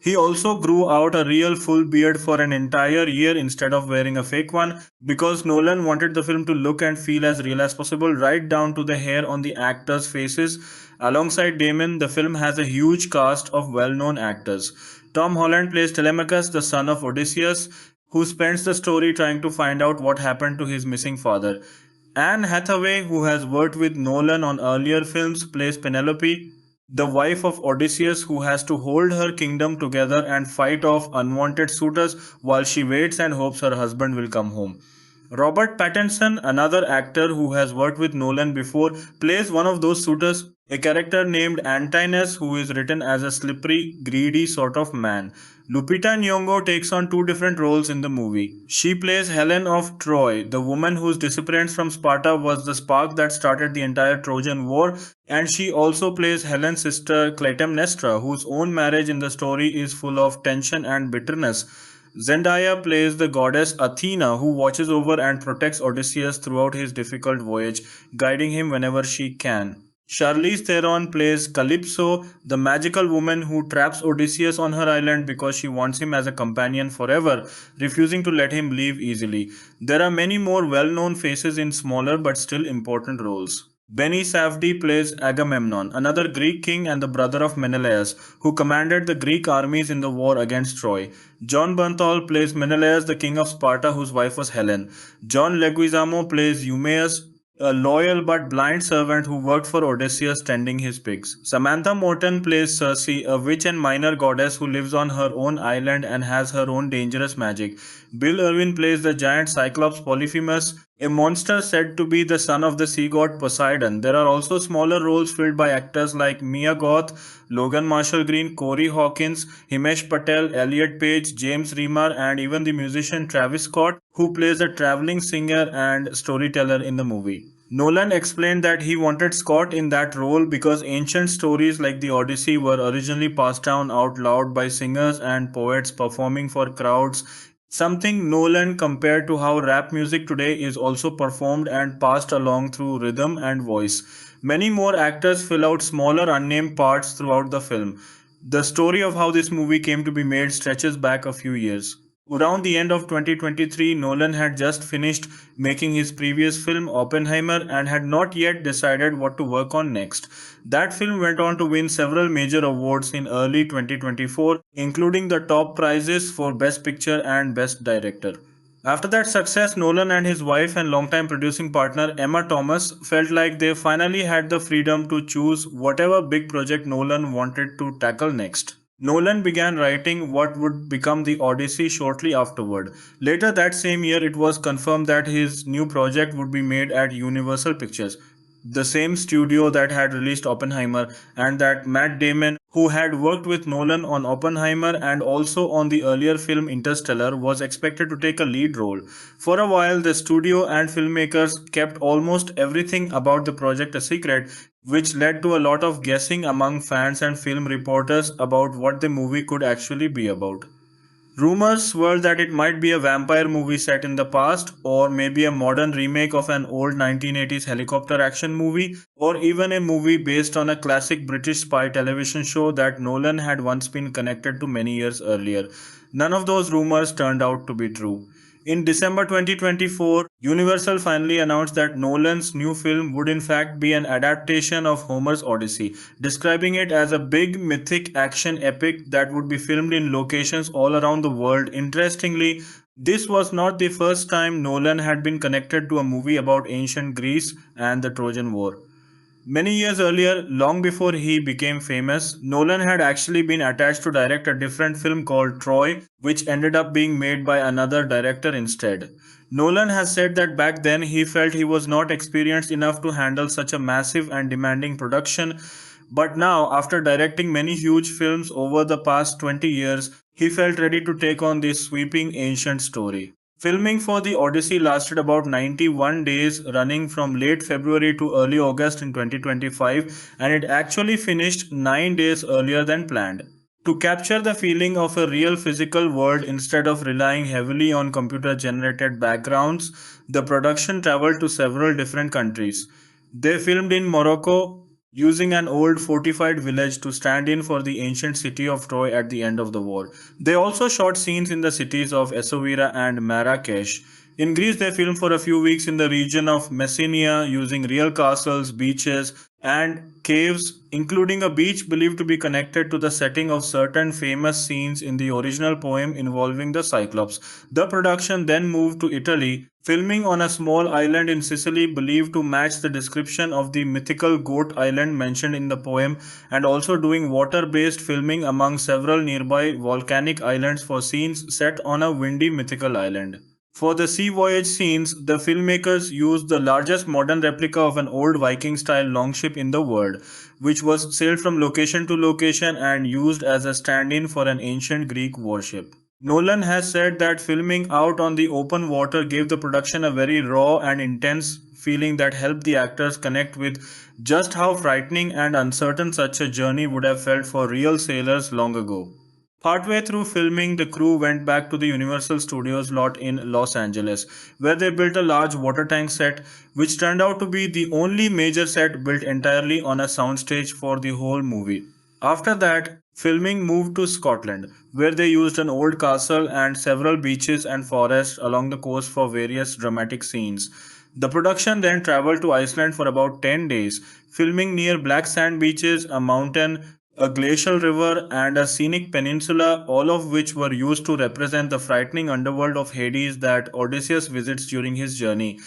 He also grew out a real full beard for an entire year instead of wearing a fake one because Nolan wanted the film to look and feel as real as possible, right down to the hair on the actors' faces. Alongside Damon, the film has a huge cast of well known actors. Tom Holland plays Telemachus, the son of Odysseus, who spends the story trying to find out what happened to his missing father. Anne Hathaway, who has worked with Nolan on earlier films, plays Penelope, the wife of Odysseus who has to hold her kingdom together and fight off unwanted suitors while she waits and hopes her husband will come home. Robert Pattinson, another actor who has worked with Nolan before, plays one of those suitors, a character named Antinous who is written as a slippery, greedy sort of man. Lupita Nyong'o takes on two different roles in the movie. She plays Helen of Troy, the woman whose disappearance from Sparta was the spark that started the entire Trojan War, and she also plays Helen's sister Clytemnestra, whose own marriage in the story is full of tension and bitterness. Zendaya plays the goddess Athena, who watches over and protects Odysseus throughout his difficult voyage, guiding him whenever she can. Charlize Theron plays Calypso, the magical woman who traps Odysseus on her island because she wants him as a companion forever, refusing to let him leave easily. There are many more well-known faces in smaller but still important roles. Benny Safdie plays Agamemnon, another Greek king and the brother of Menelaus, who commanded the Greek armies in the war against Troy. John Bernthal plays Menelaus, the king of Sparta, whose wife was Helen. John Leguizamo plays Eumaeus, a loyal but blind servant who worked for Odysseus tending his pigs. Samantha Morton plays Circe, a witch and minor goddess who lives on her own island and has her own dangerous magic. Bill Irwin plays the giant Cyclops Polyphemus, a monster said to be the son of the sea god Poseidon. There are also smaller roles filled by actors like Mia Goth, Logan Marshall Green, Corey Hawkins, Himesh Patel, Elliot Page, James Remar, and even the musician Travis Scott, who plays a traveling singer and storyteller in the movie. Nolan explained that he wanted Scott in that role because ancient stories like the Odyssey were originally passed down out loud by singers and poets performing for crowds, something Nolan compared to how rap music today is also performed and passed along through rhythm and voice. Many more actors fill out smaller unnamed parts throughout the film. The story of how this movie came to be made stretches back a few years. Around the end of 2023, Nolan had just finished making his previous film Oppenheimer and had not yet decided what to work on next. That film went on to win several major awards in early 2024, including the top prizes for Best Picture and Best Director. After that success, Nolan and his wife and longtime producing partner Emma Thomas felt like they finally had the freedom to choose whatever big project Nolan wanted to tackle next. Nolan began writing what would become the Odyssey shortly afterward. Later that same year, it was confirmed that his new project would be made at Universal Pictures, the same studio that had released Oppenheimer, and that Matt Damon, who had worked with Nolan on Oppenheimer and also on the earlier film Interstellar, was expected to take a lead role. For a while, the studio and filmmakers kept almost everything about the project a secret, which led to a lot of guessing among fans and film reporters about what the movie could actually be about. Rumors swirled that it might be a vampire movie set in the past, or maybe a modern remake of an old 1980s helicopter action movie, or even a movie based on a classic British spy television show that Nolan had once been connected to many years earlier. None of those rumors turned out to be true. In December 2024, Universal finally announced that Nolan's new film would in fact be an adaptation of Homer's Odyssey, describing it as a big mythic action epic that would be filmed in locations all around the world. Interestingly, this was not the first time Nolan had been connected to a movie about ancient Greece and the Trojan War. Many years earlier, long before he became famous, Nolan had actually been attached to direct a different film called Troy, which ended up being made by another director instead. Nolan has said that back then he felt he was not experienced enough to handle such a massive and demanding production, but now, after directing many huge films over the past 20 years, he felt ready to take on this sweeping ancient story. Filming for the Odyssey lasted about 91 days, running from late February to early August in 2025, and it actually finished 9 days earlier than planned. To capture the feeling of a real physical world instead of relying heavily on computer generated backgrounds, the production traveled to several different countries. They filmed in Morocco, using an old fortified village to stand in for the ancient city of Troy at the end of the war. They also shot scenes in the cities of Essaouira and Marrakesh. In Greece, they filmed for a few weeks in the region of Messenia using real castles, beaches, and caves, including a beach believed to be connected to the setting of certain famous scenes in the original poem involving the Cyclops. The production then moved to Italy, filming on a small island in Sicily believed to match the description of the mythical goat island mentioned in the poem, and also doing water based filming among several nearby volcanic islands for scenes set on a windy mythical island. For the sea voyage scenes, the filmmakers used the largest modern replica of an old Viking style longship in the world, which was sailed from location to location and used as a stand in for an ancient Greek warship. Nolan has said that filming out on the open water gave the production a very raw and intense feeling that helped the actors connect with just how frightening and uncertain such a journey would have felt for real sailors long ago. Partway through filming, the crew went back to the Universal Studios lot in Los Angeles, where they built a large water tank set, which turned out to be the only major set built entirely on a soundstage for the whole movie. After that, filming moved to Scotland, where they used an old castle and several beaches and forests along the coast for various dramatic scenes. The production then traveled to Iceland for about 10 days, filming near black sand beaches, a mountain, a glacial river, and a scenic peninsula, all of which were used to represent the frightening underworld of Hades that Odysseus visits during his journey.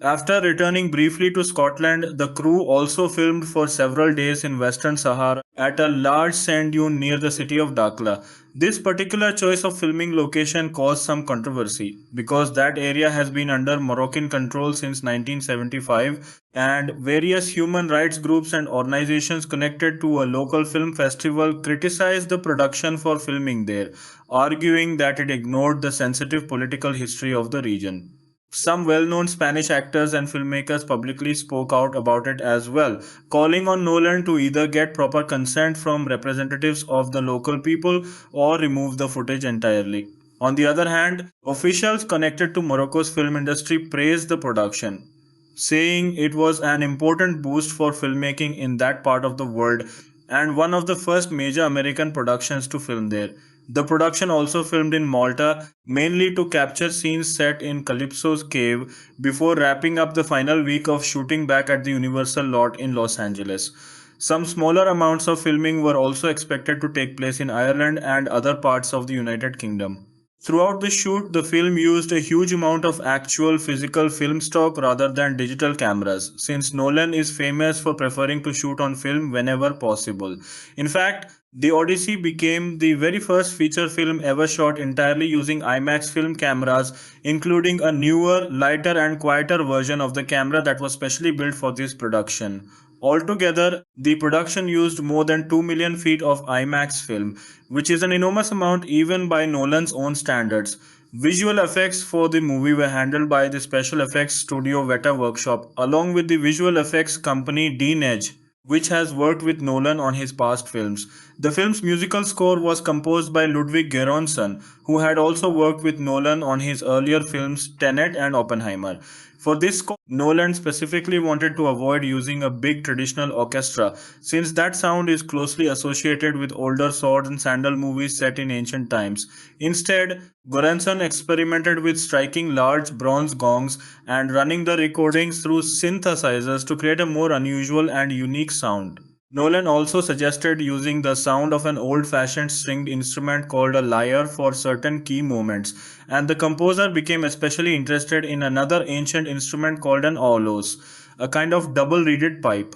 After returning briefly to Scotland, the crew also filmed for several days in Western Sahara at a large sand dune near the city of Dakhla. This particular choice of filming location caused some controversy because that area has been under Moroccan control since 1975, and various human rights groups and organizations connected to a local film festival criticized the production for filming there, arguing that it ignored the sensitive political history of the region. Some well known Spanish actors and filmmakers publicly spoke out about it as well, calling on Nolan to either get proper consent from representatives of the local people or remove the footage entirely. On the other hand, officials connected to Morocco's film industry praised the production, saying it was an important boost for filmmaking in that part of the world and one of the first major American productions to film there. The production also filmed in Malta, mainly to capture scenes set in Calypso's cave, before wrapping up the final week of shooting back at the Universal lot in Los Angeles. Some smaller amounts of filming were also expected to take place in Ireland and other parts of the United Kingdom. Throughout the shoot, the film used a huge amount of actual physical film stock rather than digital cameras, since Nolan is famous for preferring to shoot on film whenever possible. In fact, The Odyssey became the very first feature film ever shot entirely using IMAX film cameras, including a newer, lighter, and quieter version of the camera that was specially built for this production. Altogether, the production used more than 2 million feet of IMAX film, which is an enormous amount even by Nolan's own standards. Visual effects for the movie were handled by the special effects studio Weta Workshop, along with the visual effects company DNEG, which has worked with Nolan on his past films. The film's musical score was composed by Ludwig Göransson, who had also worked with Nolan on his earlier films Tenet and Oppenheimer. For this score, Nolan specifically wanted to avoid using a big traditional orchestra, since that sound is closely associated with older sword and sandal movies set in ancient times. Instead, Göransson experimented with striking large bronze gongs and running the recordings through synthesizers to create a more unusual and unique sound. Nolan also suggested using the sound of an old fashioned stringed instrument called a lyre for certain key moments, and the composer became especially interested in another ancient instrument called an aulos, a kind of double reeded pipe.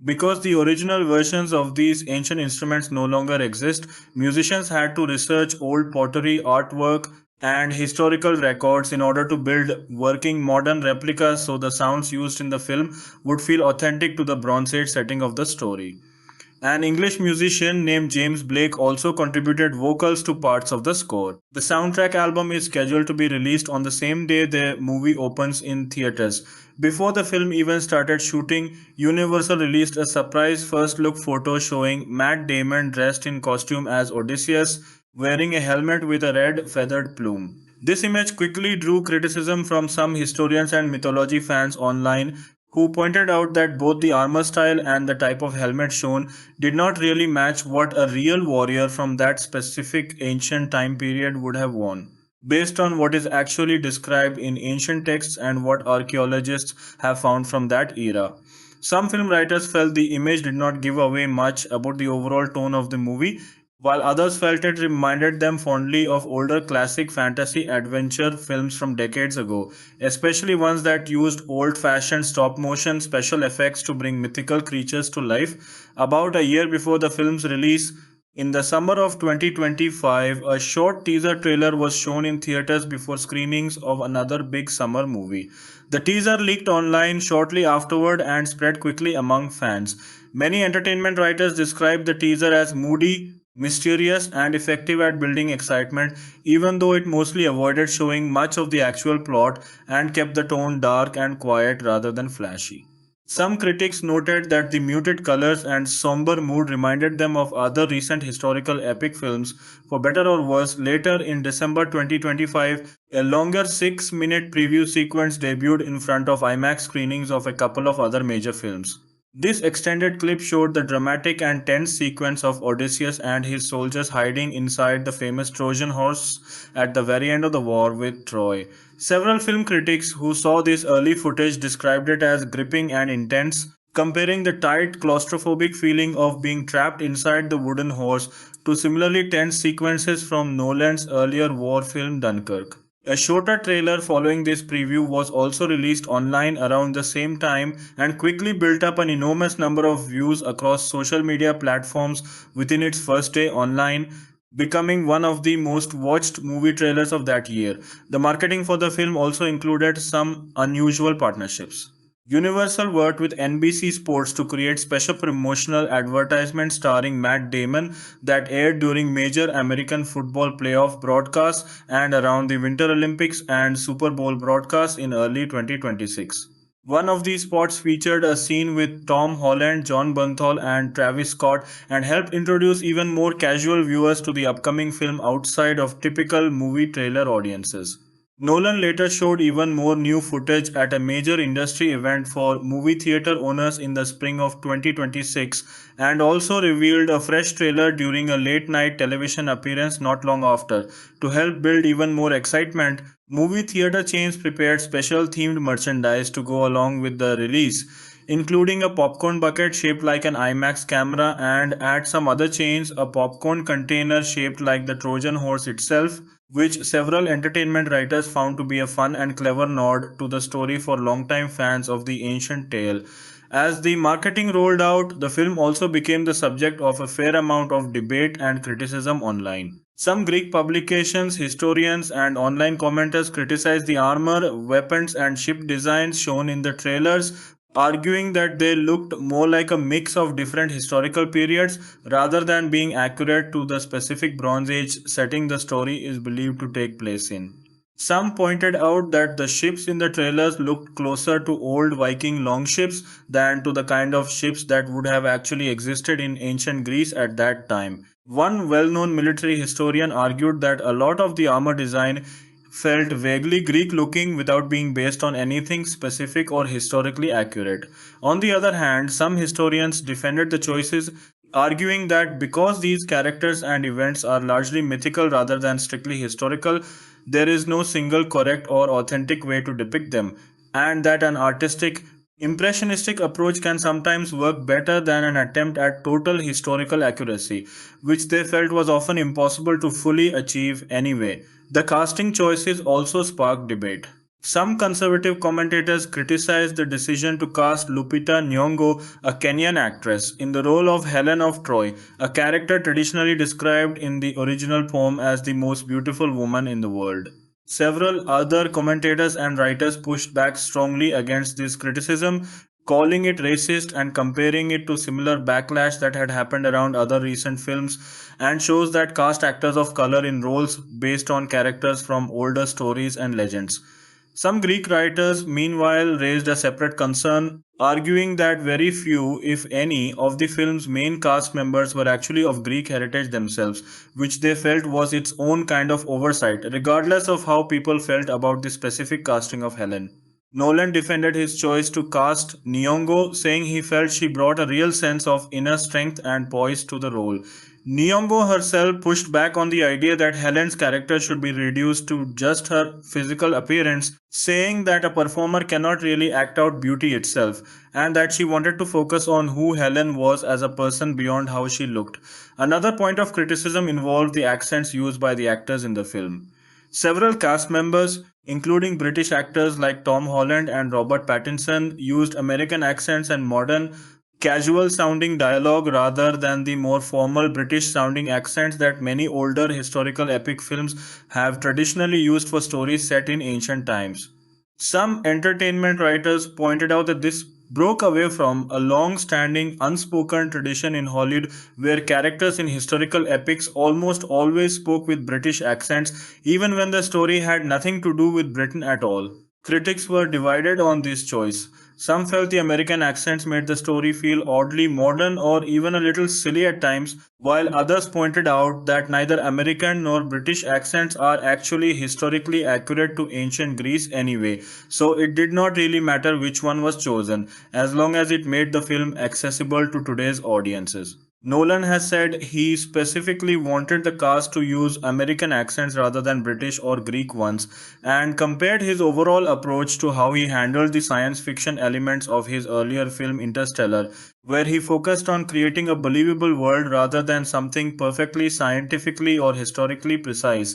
Because the original versions of these ancient instruments no longer exist, musicians had to research old pottery, artwork, and historical records in order to build working modern replicas so the sounds used in the film would feel authentic to the Bronze Age setting of the story. An English musician named James Blake also contributed vocals to parts of the score. The soundtrack album is scheduled to be released on the same day the movie opens in theaters. Before the film even started shooting, Universal released a surprise first look photo showing Matt Damon dressed in costume as Odysseus, wearing a helmet with a red feathered plume. This image quickly drew criticism from some historians and mythology fans online who pointed out that both the armor style and the type of helmet shown did not really match what a real warrior from that specific ancient time period would have worn. Based on what is actually described in ancient texts and what archaeologists have found from that era. Some film writers felt the image did not give away much about the overall tone of the movie, while others felt it reminded them fondly of older classic fantasy adventure films from decades ago, especially ones that used old fashioned stop motion special effects to bring mythical creatures to life. About a year before the film's release, in the summer of 2025, a short teaser trailer was shown in theaters before screenings of another big summer movie. The teaser leaked online shortly afterward and spread quickly among fans. Many entertainment writers described the teaser as moody, mysterious, and effective at building excitement, even though it mostly avoided showing much of the actual plot and kept the tone dark and quiet rather than flashy. Some critics noted that the muted colors and somber mood reminded them of other recent historical epic films. For better or worse, later in December 2025, a longer 6-minute preview sequence debuted in front of IMAX screenings of a couple of other major films. This extended clip showed the dramatic and tense sequence of Odysseus and his soldiers hiding inside the famous Trojan horse at the very end of the war with Troy. Several film critics who saw this early footage described it as gripping and intense, comparing the tight, claustrophobic feeling of being trapped inside the wooden horse to similarly tense sequences from Nolan's earlier war film Dunkirk. A shorter trailer following this preview was also released online around the same time and quickly built up an enormous number of views across social media platforms within its first day online, becoming one of the most watched movie trailers of that year. The marketing for the film also included some unusual partnerships. Universal worked with NBC Sports to create special promotional advertisements starring Matt Damon that aired during major American football playoff broadcasts and around the Winter Olympics and Super Bowl broadcasts in early 2026. One of these spots featured a scene with Tom Holland, John Bernthal, and Travis Scott and helped introduce even more casual viewers to the upcoming film outside of typical movie trailer audiences. Nolan later showed even more new footage at a major industry event for movie theater owners in the spring of 2026 and also revealed a fresh trailer during a late night television appearance not long after. To help build even more excitement, movie theater chains prepared special themed merchandise to go along with the release, including a popcorn bucket shaped like an IMAX camera and at some other chains a popcorn container shaped like the Trojan horse itself, which several entertainment writers found to be a fun and clever nod to the story for longtime fans of the ancient tale. As the marketing rolled out, the film also became the subject of a fair amount of debate and criticism online. Some Greek publications, historians, and online commenters criticized the armor, weapons, and ship designs shown in the trailers, arguing that they looked more like a mix of different historical periods rather than being accurate to the specific Bronze Age setting the story is believed to take place in. Some pointed out that the ships in the trailers looked closer to old Viking longships than to the kind of ships that would have actually existed in ancient Greece at that time. One well known military historian argued that a lot of the armor design felt vaguely Greek looking without being based on anything specific or historically accurate. On the other hand, some historians defended the choices, arguing that because these characters and events are largely mythical rather than strictly historical, there is no single correct or authentic way to depict them, and that an artistic, impressionistic approach can sometimes work better than an attempt at total historical accuracy, which they felt was often impossible to fully achieve anyway. The casting choices also sparked debate. Some conservative commentators criticized the decision to cast Lupita Nyong'o, a Kenyan actress, in the role of Helen of Troy, a character traditionally described in the original poem as the most beautiful woman in the world. Several other commentators and writers pushed back strongly against this criticism, calling it racist and comparing it to similar backlash that had happened around other recent films and shows that cast actors of color in roles based on characters from older stories and legends. Some Greek writers, meanwhile, raised a separate concern, arguing that very few, if any, of the film's main cast members were actually of Greek heritage themselves, which they felt was its own kind of oversight, regardless of how people felt about the specific casting of Helen. Nolan defended his choice to cast Nyong'o, saying he felt she brought a real sense of inner strength and poise to the role. Nyong'o herself pushed back on the idea that Helen's character should be reduced to just her physical appearance, saying that a performer cannot really act out beauty itself, and that she wanted to focus on who Helen was as a person beyond how she looked. Another point of criticism involved the accents used by the actors in the film. Several cast members, including British actors like Tom Holland and Robert Pattinson, used American accents and modern, casual sounding dialogue rather than the more formal British sounding accents that many older historical epic films have traditionally used for stories set in ancient times. Some entertainment writers pointed out that this broke away from a long standing unspoken tradition in Hollywood where characters in historical epics almost always spoke with British accents, even when the story had nothing to do with Britain at all. Critics were divided on this choice. Some felt the American accents made the story feel oddly modern or even a little silly at times, while others pointed out that neither American nor British accents are actually historically accurate to ancient Greece anyway, so it did not really matter which one was chosen, as long as it made the film accessible to today's audiences. Nolan has said he specifically wanted the cast to use American accents rather than British or Greek ones, and compared his overall approach to how he handled the science fiction elements of his earlier film Interstellar, where he focused on creating a believable world rather than something perfectly scientifically or historically precise.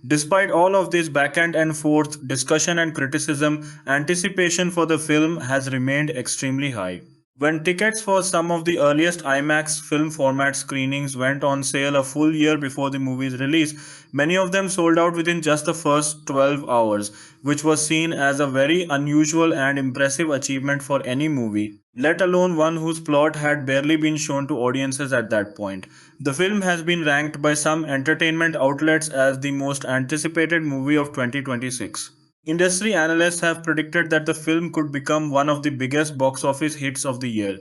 Despite all of this back and forth discussion and criticism, anticipation for the film has remained extremely high. When tickets for some of the earliest IMAX film format screenings went on sale a full year before the movie's release, many of them sold out within just the first 12 hours, which was seen as a very unusual and impressive achievement for any movie, let alone one whose plot had barely been shown to audiences at that point. The film has been ranked by some entertainment outlets as the most anticipated movie of 2026. Industry analysts have predicted that the film could become one of the biggest box office hits of the year,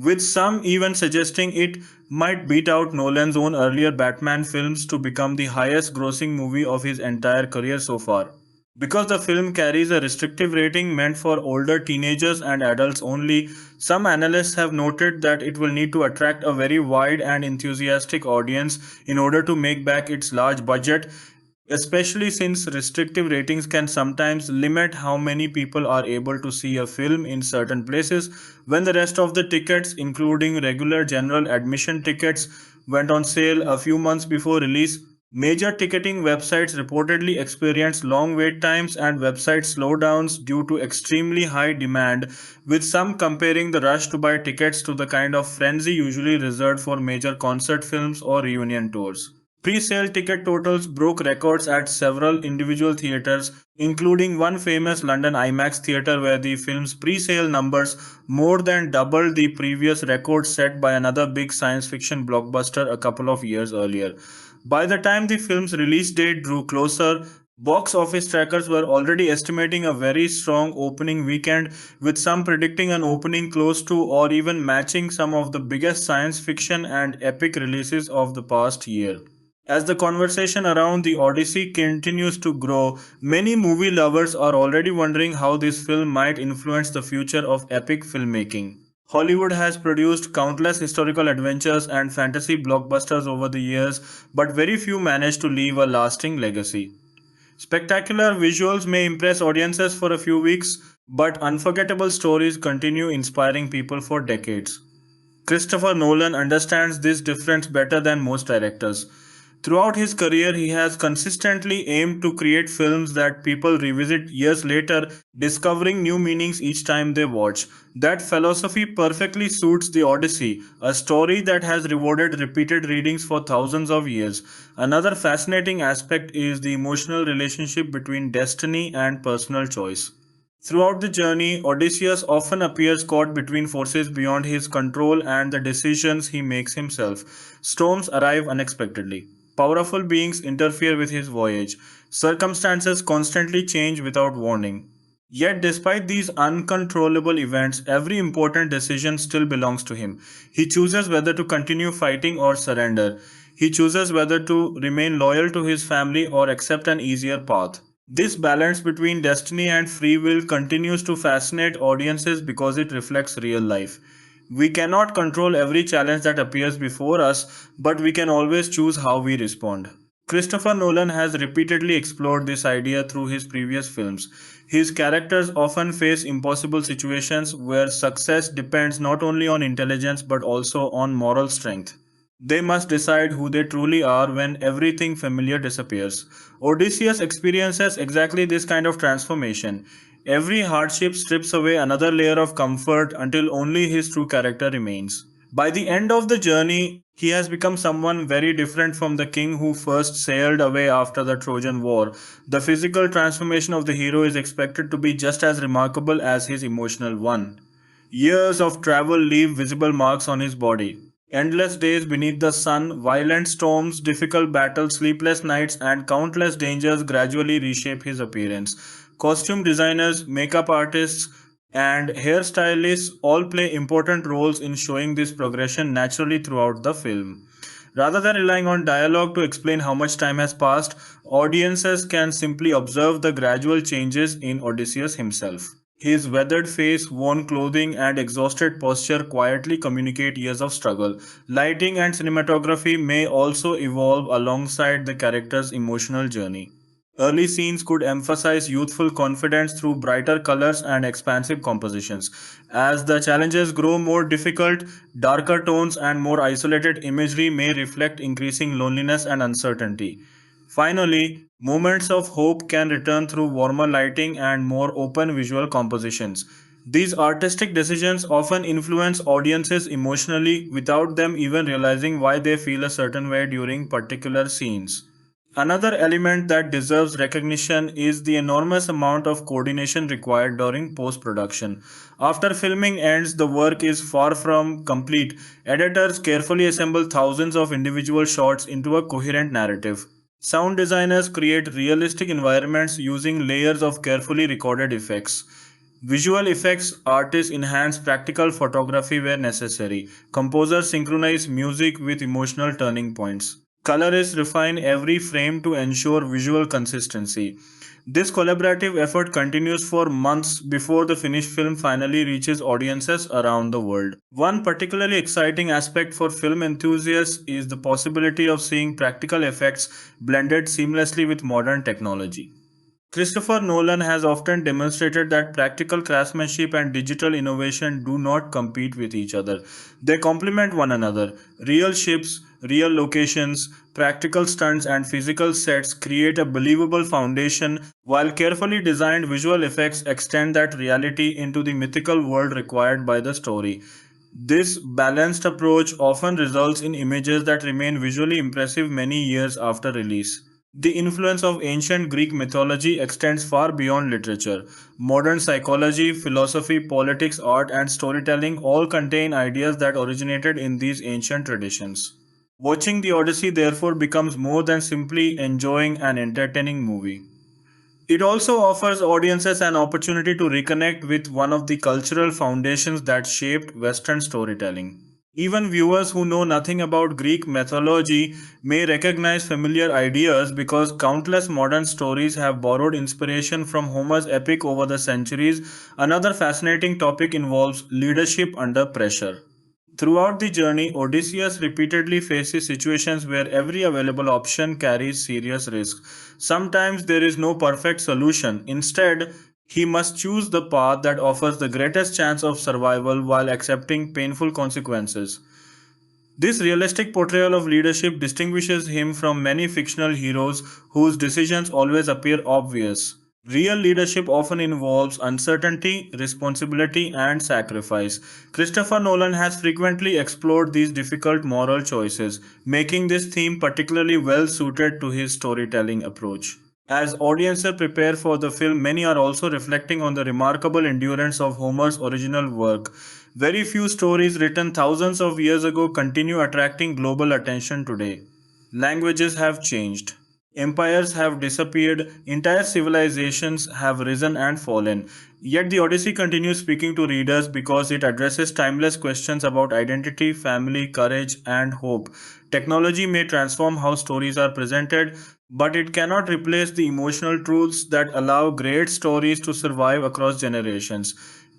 with some even suggesting it might beat out Nolan's own earlier Batman films to become the highest grossing movie of his entire career so far. Because the film carries a restrictive rating meant for older teenagers and adults only, some analysts have noted that it will need to attract a very wide and enthusiastic audience in order to make back its large budget, especially since restrictive ratings can sometimes limit how many people are able to see a film in certain places when the rest of the tickets, including regular general admission tickets, went on sale a few months before release. Major ticketing websites reportedly experienced long wait times and website slowdowns due to extremely high demand, with some comparing the rush to buy tickets to the kind of frenzy usually reserved for major concert films or reunion tours. Pre-sale ticket totals broke records at several individual theaters, including one famous London IMAX theater where the film's pre-sale numbers more than doubled the previous record set by another big science fiction blockbuster a couple of years earlier. By the time the film's release date drew closer, Box office trackers were already estimating a very strong opening weekend, with some predicting an opening close to or even matching some of the biggest science fiction and epic releases of the past year. As the conversation around the Odyssey continues to grow, many movie lovers are already wondering how this film might influence the future of epic filmmaking. Hollywood has produced countless historical adventures and fantasy blockbusters over the years, but very few manage to leave a lasting legacy. Spectacular visuals may impress audiences for a few weeks, but unforgettable stories continue inspiring people for decades. Christopher Nolan understands this difference better than most directors. Throughout his career, he has consistently aimed to create films that people revisit years later, discovering new meanings each time they watch. That philosophy perfectly suits The Odyssey, a story that has rewarded repeated readings for thousands of years. Another fascinating aspect is the emotional relationship between destiny and personal choice. Throughout the journey, Odysseus often appears caught between forces beyond his control and the decisions he makes himself. Storms arrive unexpectedly. Powerful beings interfere with his voyage. Circumstances constantly change without warning. Yet, despite these uncontrollable events, every important decision still belongs to him. He chooses whether to continue fighting or surrender. He chooses whether to remain loyal to his family or accept an easier path. This balance between destiny and free will continues to fascinate audiences because it reflects real life. We cannot control every challenge that appears before us, but we can always choose how we respond. Christopher Nolan has repeatedly explored this idea through his previous films. His characters often face impossible situations where success depends not only on intelligence but also on moral strength. They must decide who they truly are when everything familiar disappears. Odysseus experiences exactly this kind of transformation. Every hardship strips away another layer of comfort until only his true character remains. By the end of the journey, he has become someone very different from the king who first sailed away after the Trojan War. The physical transformation of the hero is expected to be just as remarkable as his emotional one. Years of travel leave visible marks on his body. Endless days beneath the sun, violent storms, difficult battles, sleepless nights, and countless dangers gradually reshape his appearance. Costume designers, makeup artists, and hairstylists all play important roles in showing this progression naturally throughout the film. Rather than relying on dialogue to explain how much time has passed, audiences can simply observe the gradual changes in Odysseus himself. His weathered face, worn clothing, and exhausted posture quietly communicate years of struggle. Lighting and cinematography may also evolve alongside the character's emotional journey. Early scenes could emphasize youthful confidence through brighter colors and expansive compositions. As the challenges grow more difficult, darker tones and more isolated imagery may reflect increasing loneliness and uncertainty. Finally, moments of hope can return through warmer lighting and more open visual compositions. These artistic decisions often influence audiences emotionally without them even realizing why they feel a certain way during particular scenes. Another element that deserves recognition is the enormous amount of coordination required during post production. After filming ends, the work is far from complete. Editors carefully assemble thousands of individual shots into a coherent narrative. Sound designers create realistic environments using layers of carefully recorded effects. Visual effects artists enhance practical photography where necessary. Composers synchronize music with emotional turning points. Colorists refine every frame to ensure visual consistency. This collaborative effort continues for months before the finished film finally reaches audiences around the world. One particularly exciting aspect for film enthusiasts is the possibility of seeing practical effects blended seamlessly with modern technology. Christopher Nolan has often demonstrated that practical craftsmanship and digital innovation do not compete with each other. They complement one another. Real ships, real locations, practical stunts, and physical sets create a believable foundation, while carefully designed visual effects extend that reality into the mythical world required by the story. This balanced approach often results in images that remain visually impressive many years after release. The influence of ancient Greek mythology extends far beyond literature. Modern psychology, philosophy, politics, art, and storytelling all contain ideas that originated in these ancient traditions. Watching the Odyssey therefore becomes more than simply enjoying an entertaining movie. It also offers audiences an opportunity to reconnect with one of the cultural foundations that shaped Western storytelling. Even viewers who know nothing about Greek mythology may recognize familiar ideas because countless modern stories have borrowed inspiration from Homer's epic over the centuries. Another fascinating topic involves leadership under pressure. Throughout the journey, Odysseus repeatedly faces situations where every available option carries serious risks. Sometimes there is no perfect solution. Instead, he must choose the path that offers the greatest chance of survival while accepting painful consequences. This realistic portrayal of leadership distinguishes him from many fictional heroes whose decisions always appear obvious. Real leadership often involves uncertainty, responsibility, and sacrifice. Christopher Nolan has frequently explored these difficult moral choices, making this theme particularly well suited to his storytelling approach. As audiences prepare for the film, many are also reflecting on the remarkable endurance of Homer's original work. Very few stories written thousands of years ago continue attracting global attention today. Languages have changed. Empires have disappeared, entire civilizations have risen and fallen. Yet the Odyssey continues speaking to readers because it addresses timeless questions about identity, family, courage, and hope. Technology may transform how stories are presented, but it cannot replace the emotional truths that allow great stories to survive across generations.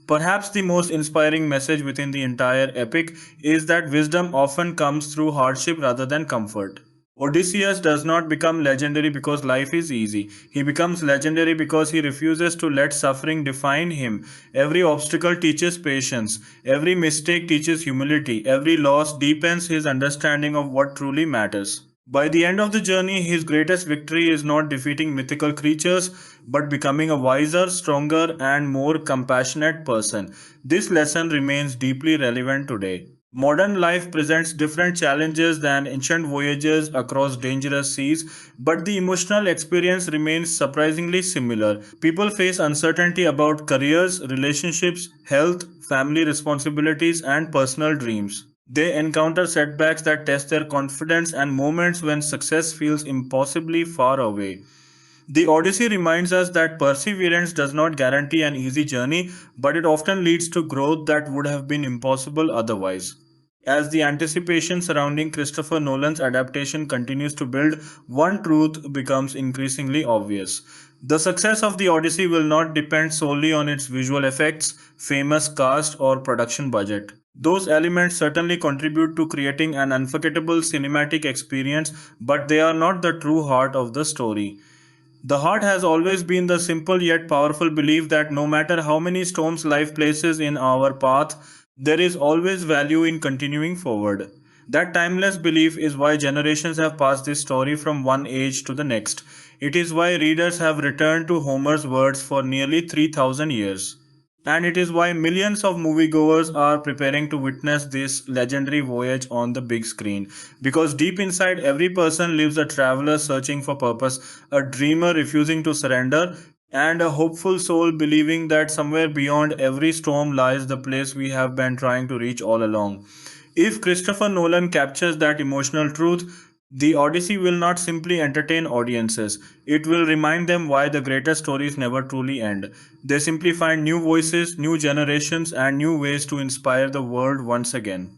Perhaps the most inspiring message within the entire epic is that wisdom often comes through hardship rather than comfort. Odysseus does not become legendary because life is easy. He becomes legendary because he refuses to let suffering define him. Every obstacle teaches patience. Every mistake teaches humility. Every loss deepens his understanding of what truly matters. By the end of the journey, his greatest victory is not defeating mythical creatures, but becoming a wiser, stronger, and more compassionate person. This lesson remains deeply relevant today. Modern life presents different challenges than ancient voyages across dangerous seas, but the emotional experience remains surprisingly similar. People face uncertainty about careers, relationships, health, family responsibilities, and personal dreams. They encounter setbacks that test their confidence and moments when success feels impossibly far away. The Odyssey reminds us that perseverance does not guarantee an easy journey, but it often leads to growth that would have been impossible otherwise. As the anticipation surrounding Christopher Nolan's adaptation continues to build, one truth becomes increasingly obvious. The success of the Odyssey will not depend solely on its visual effects, famous cast, or production budget. Those elements certainly contribute to creating an unforgettable cinematic experience, but they are not the true heart of the story. The heart has always been the simple yet powerful belief that no matter how many storms life places in our path, there is always value in continuing forward. That timeless belief is why generations have passed this story from one age to the next. It is why readers have returned to Homer's words for nearly 3,000 years. And it is why millions of moviegoers are preparing to witness this legendary voyage on the big screen. Because deep inside every person lives a traveler searching for purpose, a dreamer refusing to surrender, and a hopeful soul believing that somewhere beyond every storm lies the place we have been trying to reach all along. If Christopher Nolan captures that emotional truth, the Odyssey will not simply entertain audiences, it will remind them why the greatest stories never truly end. They simply find new voices, new generations, and new ways to inspire the world once again.